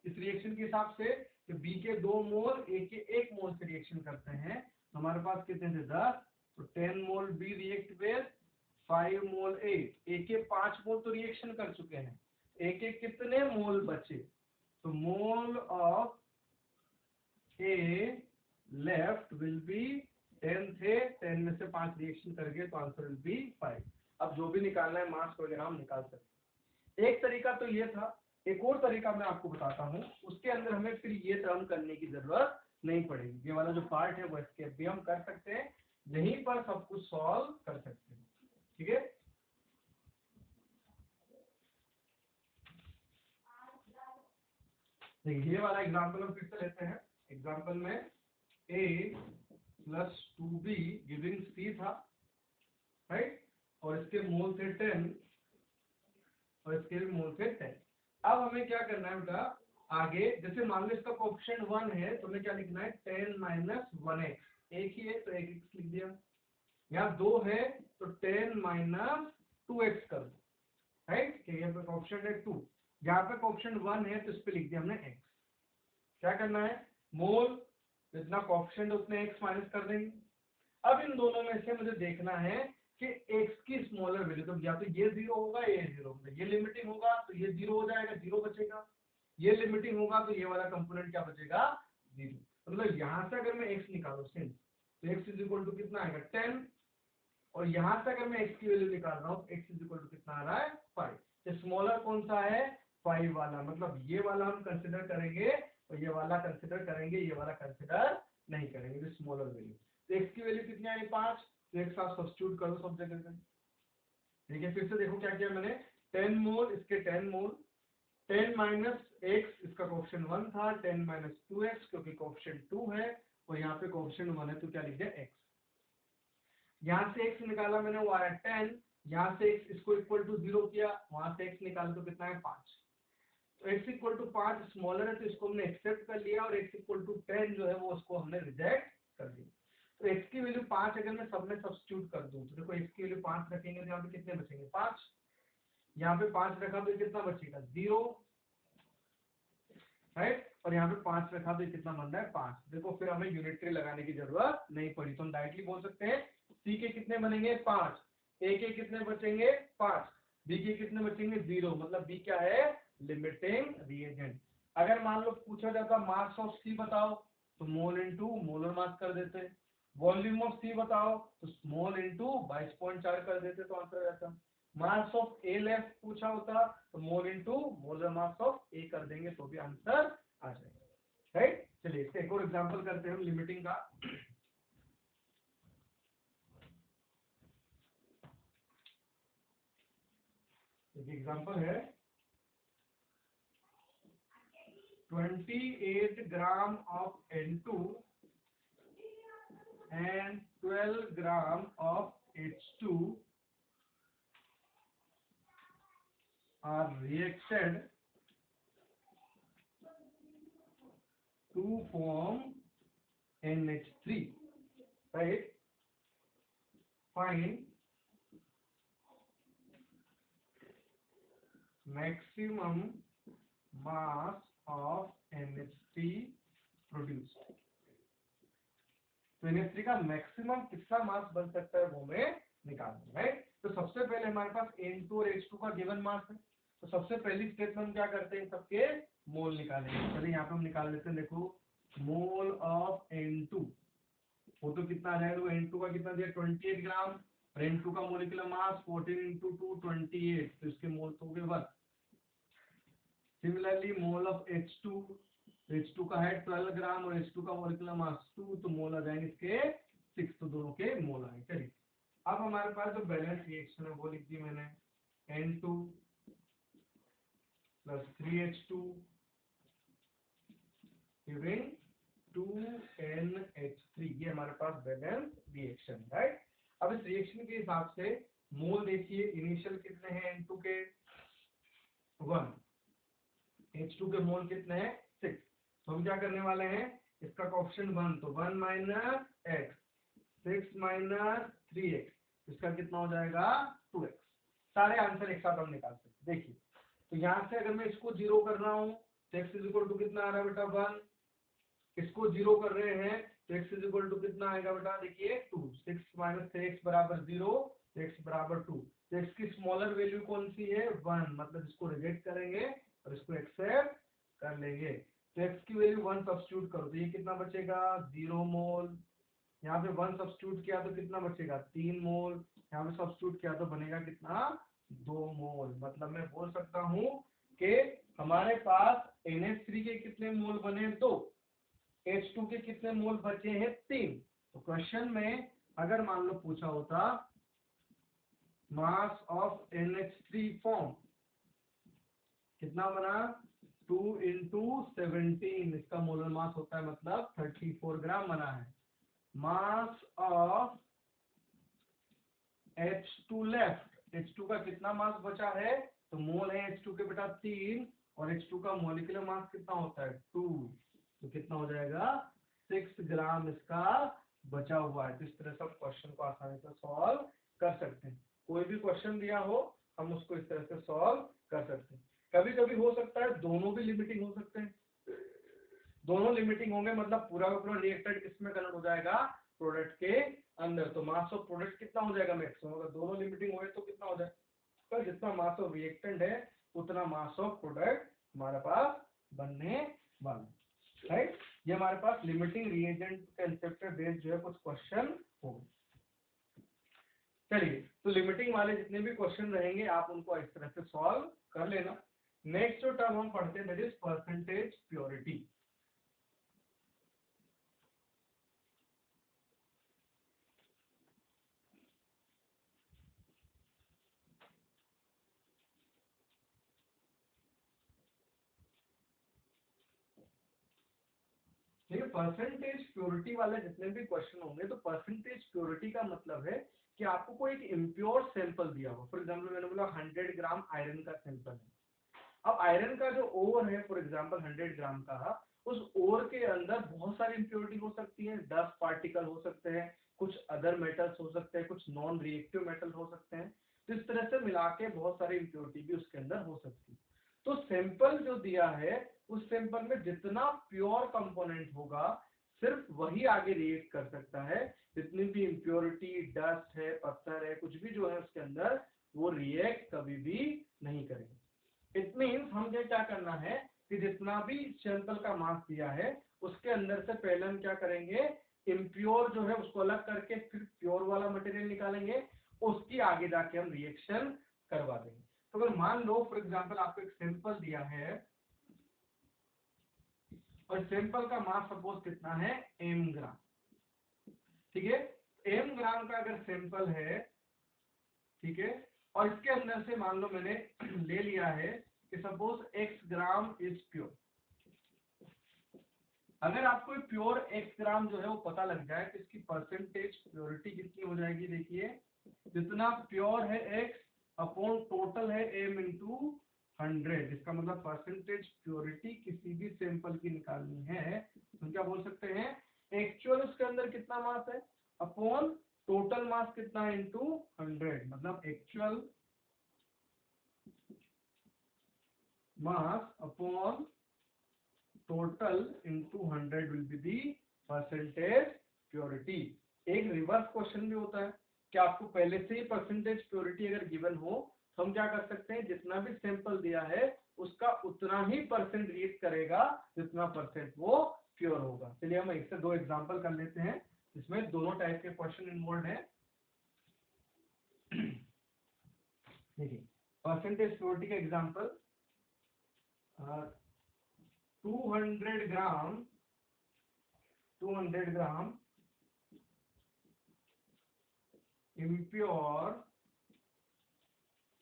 इस रिएक्शन के हिसाब से कि बी के 2 मोल ए के 1 मोल से रिएक्शन करते हैं, तो हमारे पास कितने थे 10, तो 10 मोल बी रिएक्ट विद 5 मोल ए, ए के 5 मोल तो रिएक्शन कर चुके हैं, एक एक कितने मोल बचे, तो मोल of A left will be 10 थे, 10 में से 5 रिएक्शन कर गए तो आंसर विल बी 5। अब जो भी निकालना है मास वगैरह हम निकाल सकते हैं। एक तरीका तो ये था, एक और तरीका मैं आपको बताता हूँ, उसके अंदर हमें फिर ये टर्म करने की जरूरत नहीं पड़ेगी, ये वाला जो पार्ट है वो इसके भी हम कर सकते हैं, यहीं पर सब कुछ सॉल्व कर सकते हैं। ठीक है, देखिए ये वाला एग्जांपल हम फिर से लेते हैं। एग्जांपल में a + 2b गिविंग c था, राइट, और इसके मोल थे 10 और इसके भी मोल थे 10। अब हमें क्या करना है बेटा आगे, जैसे मान लो इसका कोएफिशिएंट 1 है तो हमें क्या लिखना है 10 - 1x, एक ही है तो 1x लिख दिया, यहाँ 2 है तो 10 - 2x कर दो, राइट, यहाँ पे कोएफिशिएंट है 2, यहाँ पे कोएफिशिएंट 1 है तो इस पे लिख दिया हमने x। क्या करना है, मोल जितना कोएफिशिएंट उतने x माइनस कर देंगे। अब इन दोनों में से मुझे देखना है कि x की स्मॉलर वैल्यू, तो या तो ये 0 होगा ये 0 होगा, ये लिमिटिंग होगा तो ये 0 हो जाएगा 0 बचेगा, ये लिमिटिंग होगा तो ये वाला कंपोनेंट क्या बचेगा 0। मतलब यहां से अगर मैं x निकालूं सिंस, तो x = कितना आएगा 10, और यहां से अगर मैं x की वैल्यू निकाल रहा हूं तो x कितना आ रहा है 5। तो स्मॉलर कौन सा है 5 वाला, मतलब ये वाला हम कंसिडर करेंगे और ये वाला कंसिडर करेंगे, ये वाला कंसिडर नहीं करेंगे, जो स्मॉलर वैल्यू। तो x की वैल्यू कितनी आई 5, तो एक साथ सब्स्टिट्यूट करो सब जगह पे। ठीक है, फिर से देखो क्या किया मैंने, 10 मोल इसके 10 मोल, 10 - x इसका कोएफिशिएंट 1 था, 10 - 2x क्योंकि कोएफिशिएंट 2 है और यहाँ पे कोएफिशिएंट 1 है तो क्या लिख दिया x। यहाँ से x निकाला मैंने वो आया 10, यहाँ से x इसको इक्वल टू 0 किया, वहां से x निकाला तो कितना है 5। तो x = 5 स्मॉलर है तो इसको हमने एक्सेप्ट कर लिया, और x = 10 जो है वो उसको हमने रिजेक्ट कर दिया। तो x की वैल्यू 5 अगर मैं सब में सब्स्टिट्यूट कर दूं तो देखो x की वैल्यू 5 रखेंगे तो यहाँ पे कितने बचेंगे 5, यहाँ पे 5 रखा तो कितना बचेगा 0, राइट, और यहाँ पे 5 रखा तो कितना बन रहा है 5। देखो फिर हमें यूनिटरी लगाने की जरूरत नहीं पड़ी, तो हम डायरेक्टली बोल सकते हैं c के कितने बनेंगे 5, a के कितने बचेंगे 5, b के कितने बचेंगे 0, मतलब b क्या है लिमिटिंग रिएजेंट। अगर मान लो पूछा जाता मास ऑफ c बताओ तो मोल इनटू मोलर मास कर देते, वॉल्यूम ऑफ सी बताओ तो स्मॉल इनटू 22.4 कर देते तो आंसर आ जाता। मास ऑफ ए लेफ्ट पूछा होता तो मोल इनटू मोलर मास ऑफ ए कर देंगे तो भी आंसर आ जाएगा, राइट। चलिए इसका एक और एग्जांपल करते हैं हम लिमिटिंग का। एग्जांपल है 28 gram of N2 and 12 gram of H2 are reacted to form NH3, right? Find maximum mass of NH3 produced। तो NH3 का मैक्सिमम कितना मास बन सकता है वो हमें निकालना है। तो सबसे पहले हमारे पास N2 और H2 का गिवन मास है, तो सबसे पहली स्टेप में हम क्या करते हैं सबके मोल निकालेंगे। चलिए यहाँ पे हम निकाल लेते हैं, देखो मोल ऑफ N2 वो तो कितना आ जाएगा, तो N2 का कितना दिया 28 ग्राम, और N2 का मोलिकुलर मास 14 × 2 28, तो इसके मोल तो हो गए 1। Similarly mole of H2, H2 का है 12 ग्राम और H2 का मोलिकुलर मास 2, तो मोल आ जाएंगे इसके 6, तो दोनों के मोल आए। चलिए अब हमारे पास जो बैलेंस रिएक्शन है वो लिख दी मैंने, N2 plus 3H2 giving 2NH3, ये हमारे पास बैलेंस रिएक्शन, राइट। अब इस रिएक्शन के हिसाब से मोल देखिए, इनिशियल कितने हैं N2 के 1, H2 के मोल कितने हैं 6, तो हम क्या करने वाले हैं, इसका कोएफिशिएंट 1, तो 1 माइनस x 6 माइनस 3x, इसका कितना हो जाएगा 2x। सारे आंसर एक साथ हम निकाल सकते हैं। देखिए तो यहाँ से अगर मैं इसको जीरो कर रहा हूँ तो x इज इक्वल टू कितना आ रहा है बेटा 1, इसको जीरो कर रहे हैं तो x इज इक्वल टू कितना आएगा बेटा, देखिए 2, 6 माइनस 3x बराबर 0, x बराबर 2, तो x की स्मॉलर वैल्यू कौन सी है 1, मतलब इसको रिजेक्ट करेंगे और इसको एक्सेप्ट कर लेंगे, तो x की वैल्यू 1 सब्स्टिट्यूट करो तो ये कितना बचेगा 0 मोल, यहाँ पे 1 सब्स्टिट्यूट किया तो कितना बचेगा 3 मोल, यहाँ पे सब्स्टिट्यूट किया तो बनेगा कितना 2 मोल। मतलब मैं बोल सकता हूँ कि हमारे पास NH3 के कितने मोल बने 2, H2 के कितने मोल बचे हैं 3। तो क्वेश्चन में अगर मान लो पूछा होता मास ऑफ NH3 फॉर्म कितना बना 2 into 17, इसका मोलर मास होता है मतलब 34 ग्राम बना है। Mass of H2 left, H2 का कितना मास बचा है, तो मोल है H2 के बेटा 3 और H2 का मॉलिक्यूलर मास कितना होता है 2, तो कितना हो जाएगा 6 ग्राम इसका बचा हुआ है। तो इस तरह से क्वेश्चन को आसानी से सॉल्व कर सकते हैं। कोई भी क्वेश्चन दिया हो हम उसको इस तरह से सॉल्व कर सकते हैं। कभी कभी हो सकता है दोनों भी लिमिटिंग हो सकते हैं, दोनों लिमिटिंग होंगे मतलब पूरा का पूरा रिएक्टेड किसमें कन्वर्ट हो जाएगा प्रोडक्ट के अंदर, तो मास ऑफ प्रोडक्ट कितना हो जाएगा मैक्सिमम, अगर दोनों लिमिटिंग हुए तो कितना हो जाएगा, जितना मास ऑफ रिएक्टेंट है उतना मास ऑफ प्रोडक्ट हमारे पास बनने वाला, राइट। ये हमारे पास लिमिटिंग रिएजेंट कंसेप्ट बेस्ड जो है कुछ क्वेश्चन होंगे। चलिए तो लिमिटिंग वाले जितने भी क्वेश्चन रहेंगे आप उनको इस तरह से सॉल्व कर लेना। नेक्स्ट जो टर्म हम पढ़ते हैं दैट इज परसेंटेज प्योरिटी। देखिए परसेंटेज प्योरिटी वाले जितने भी क्वेश्चन होंगे तो परसेंटेज प्योरिटी का मतलब है कि आपको कोई एक इम्प्योर सैंपल दिया हो। फॉर एग्जांपल मैंने बोला 100 ग्राम आयरन का सैंपल है। अब आयरन का जो ओर है फॉर एग्जांपल 100 ग्राम का, उस ओर के अंदर बहुत सारी इम्प्योरिटी हो सकती है, 10 पार्टिकल हो सकते हैं, कुछ अदर मेटल्स हो सकते हैं, कुछ नॉन रिएक्टिव मेटल हो सकते हैं, तो इस तरह से मिला के बहुत सारी इम्प्योरिटी भी उसके अंदर हो सकती है। तो सैंपल जो दिया है उस सैंपल में जितना प्योर कंपोनेंट होगा सिर्फ वही आगे रिएक्ट कर सकता है, जितनी भी इम्प्योरिटी डस्ट है पत्थर है कुछ भी जो है उसके अंदर वो रिएक्ट कभी भी नहीं करेंगे। इट मीन्स हमें क्या करना है कि जितना भी सैंपल का मास दिया है उसके अंदर से पहले हम क्या करेंगे इम्प्योर जो है उसको अलग करके फिर प्योर वाला मटेरियल निकालेंगे, उसकी आगे जाके हम रिएक्शन करवा देंगे। तो अगर मान लो फॉर एग्जांपल आपको एक सैंपल दिया है और सैंपल का मास सपोज कितना है m ग्राम, ठीक है, m ग्राम का अगर सैंपल है, ठीक है, और इसके अंदर से मान लो मैंने ले लिया है कि suppose x gram is pure. अगर आपको प्योर x ग्राम जो है वो पता लग जाए तो इसकी परसेंटेज प्योरिटी कितनी हो जाएगी, देखिए जितना प्योर है x अपॉन टोटल है m इंटू 100, इसका मतलब परसेंटेज प्योरिटी किसी भी सैंपल की निकालनी है तो क्या बोल सकते हैं एक्चुअल उसके अंदर कितना मास है अपॉन टोटल मास कितना है इंटू 100, मतलब actual mass upon total into 100 will be the percentage purity. एक रिवर्स क्वेश्चन भी होता है कि आपको पहले से ही परसेंटेज प्योरिटी अगर गिवन हो तो हम क्या कर सकते हैं जितना भी सैंपल दिया है उसका उतना ही परसेंट रिएक्ट करेगा जितना परसेंट वो प्योर होगा। चलिए हम एक से दो एग्जांपल कर लेते हैं इसमें दोनों टाइप के क्वेश्चन इन्वॉल्व है। देखिए परसेंटेज प्योरिटी का example, 200 gram impure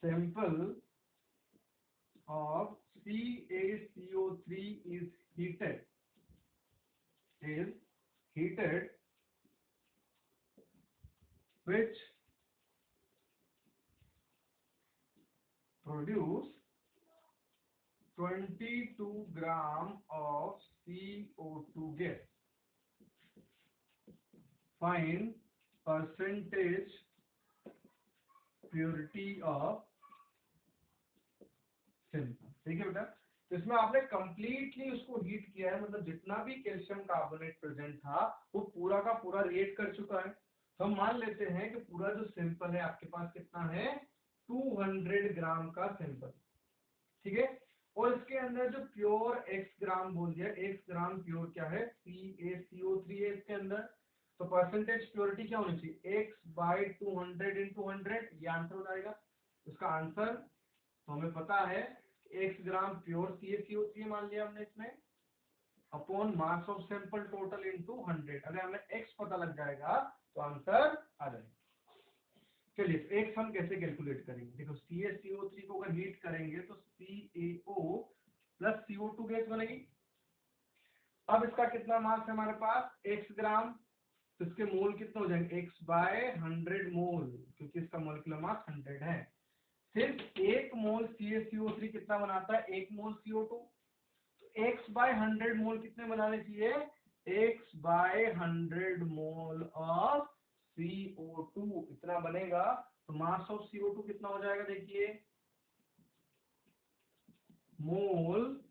sample of CaCO3 is heated, which produce 22 gram of CO2 gas. Find percentage purity of sample. ठीक है बेटा, तो इसमें आपने कंप्लीटली उसको हीट किया है, मतलब जितना भी कैल्शियम कार्बोनेट प्रेजेंट था वो पूरा का पूरा रिएक्ट कर चुका है। तो हम मान लेते हैं कि पूरा जो सैंपल है आपके पास कितना है, 200 ग्राम का सैंपल, ठीक है। और इसके अंदर जो प्योर x ग्राम बोल दिया, x ग्राम प्योर क्या है, CaCO3 है इसके अंदर। तो परसेंटेज प्योरिटी क्या होनी चाहिए, x/200 × 100, ये आंसर हो जाएगा। इसका आंसर तो हमें पता है, x ग्राम प्योर CaCO3 मान लिया हमने इसमें, upon mass of sample total into 100। अगर हमें x पता लग जाएगा तो आंसर आ जाएगा। चलिए तो x हम कैसे कैलकुलेट करेंगे, देखो CaCO3 को अगर हीट करेंगे तो CaO प्लस CO2 गैस बनेगी। अब इसका कितना मास है हमारे पास, x ग्राम, तो इसके मोल कितने हो जाएंगे, x/100 मोल, क्योंकि इसका मोलिकुलर मास 100 है। सिर्फ एक मोल CaCO3 कितना बनाता है, एक मोल CO2, तो x/100 मोल कितने बनाने चाहिए, x/100 मोल ऑफ CO2 इतना बनेगा। तो मास ऑफ CO2 कितना हो जाएगा, देखिए मोल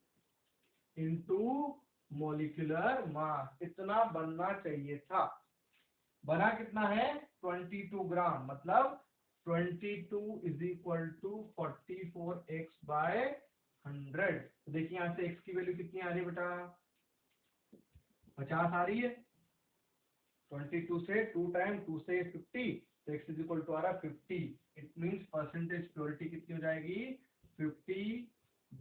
इनटू मोलिकुलर मास, इतना बनना चाहिए था। बना कितना है, 22 ग्राम, मतलब 22 = 44x/100। तो देखिए यहाँ से x की वैल्यू कितनी आ रही है बेटा, 50 आ रही है। 22 से 2 टाइम 2 से 50, तो x = आ रहा 50। इट मींस परसेंटेज प्योरिटी कितनी हो जाएगी, 50/200 ×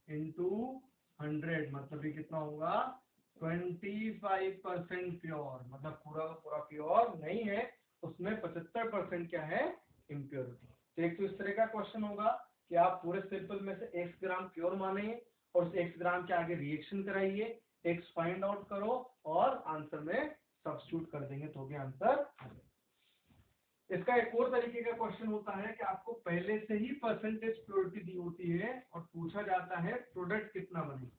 100, मतलब ये कितना होगा, 25% प्योर, मतलब पूरा का पूरा प्योर नहीं है, उसमें 75% क्या है, इम्प्योरिटी। तो एक तो इस तरह का क्वेश्चन होगा कि आप पूरे सैंपल में से x ग्राम प्योर माने और उस x ग्राम के आगे रिएक्शन कराइए, x फाइंड आउट करो और आंसर में सब्स्टिट्यूट कर देंगे तो भी आंसर आ जाएगा। इसका एक और तरीके का क्वेश्चन होता है कि आपको पहले से ही परसेंटेज प्योरिटी दी होती है और पूछा जाता है प्रोडक्ट कितना बने।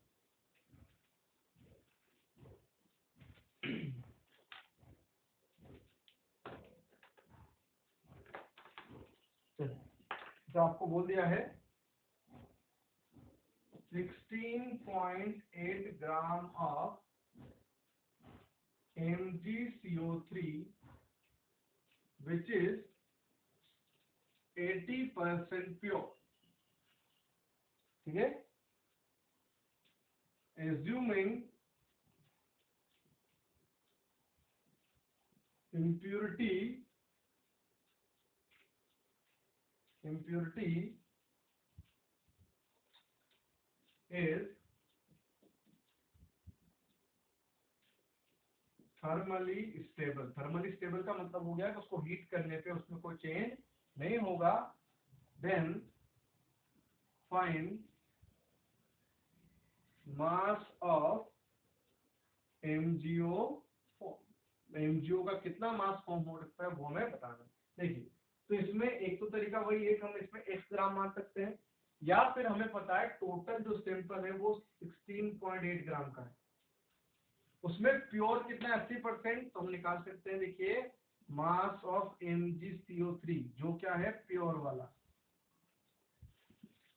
तो आपको बोल दिया है 16.8 gram of MgCO3 which is 80% pure, ठीक है। Assuming impurity is thermally stable. Thermally stable का मतलब हो गया कि उसको हीट करने पे उसमें कोई चेंज नहीं होगा। Then find mass of MgO। MgO का कितना मास फॉर्म हो सकता है वो हमें बताना। देखिए तो इसमें एक तो तरीका वही है कि हम इसमें x ग्राम मान सकते हैं, या फिर हमें पता है टोटल जो सैंपल है वो 16.8 ग्राम का है, उसमें प्योर कितना है 80%, तो हम निकाल सकते हैं। देखिए मास ऑफ MgCO3 जो क्या है प्योर वाला,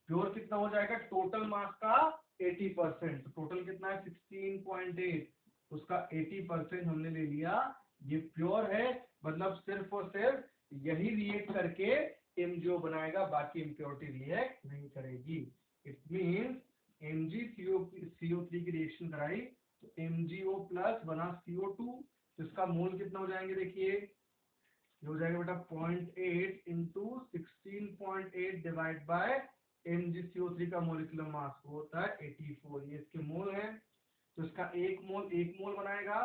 प्योर कितना हो जाएगा टोटल मास का 80%, तो टोटल कितना है 16.8, उसका 80% हमने ले लिया, ये प्योर है, मतलब सिर्फ और सिर्फ यही रिएक्ट करके MgO बनाएगा, बाकी इम्प्योरिटी रिएक्ट नहीं करेगी। इट मींस MgCO3 की रिएक्शन कराई तो MgO प्लस बना CO2, तो इसका मोल कितना हो जाएंगे, देखिए ये हो जाएगा बेटा 0.8 × 16.8 डिवाइड बाय MgCO3 का मोलिकुलर मास वो होता है 84, ये इसके मोल है। तो इसका एक मोल बनाएगा,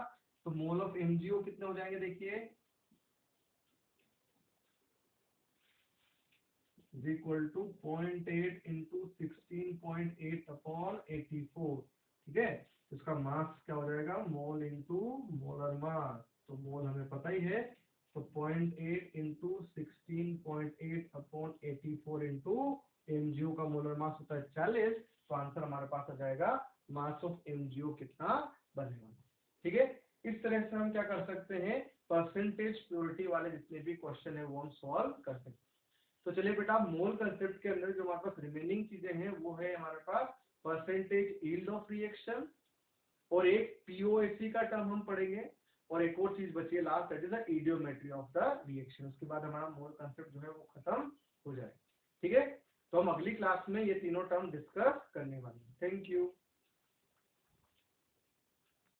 तो मोल ऑफ MgO कितने हो जाएंगे देखिए, is equal to 0.8 into 16.8 upon 84, ठीक है। तो इसका मास क्या हो जाएगा, मोल इंटू मोलर मास, तो मोल हमें पता ही है, तो 0.8 इंटू 16.8 अपॉन 84 इंटू MgO का मोलर मास होता है 40, तो आंसर हमारे पास आ जाएगा मास ऑफ MgO कितना बनेगा, ठीक है। इस तरह से हम क्या कर सकते हैं, परसेंटेज प्योरिटी वाले जितने भी क्वेश्चन है वो हम सॉल्व कर सकते हैं। तो चलिए बेटा, मोल कंसेप्ट के अंदर जो हमारे पास रिमेनिंग चीजें हैं वो है हमारे पास परसेंटेज यील्ड ऑफ रिएक्शन, और एक पीओएसी का टर्म हम पढ़ेंगे, और एक और चीज बची है last, that is the idiometry of the reaction. उसके बाद हमारा मोल कंसेप्ट जो है वो खत्म हो जाएगा, ठीक है। तो हम अगली क्लास में ये तीनों टर्म डिस्कस करने वाले हैं। Thank you.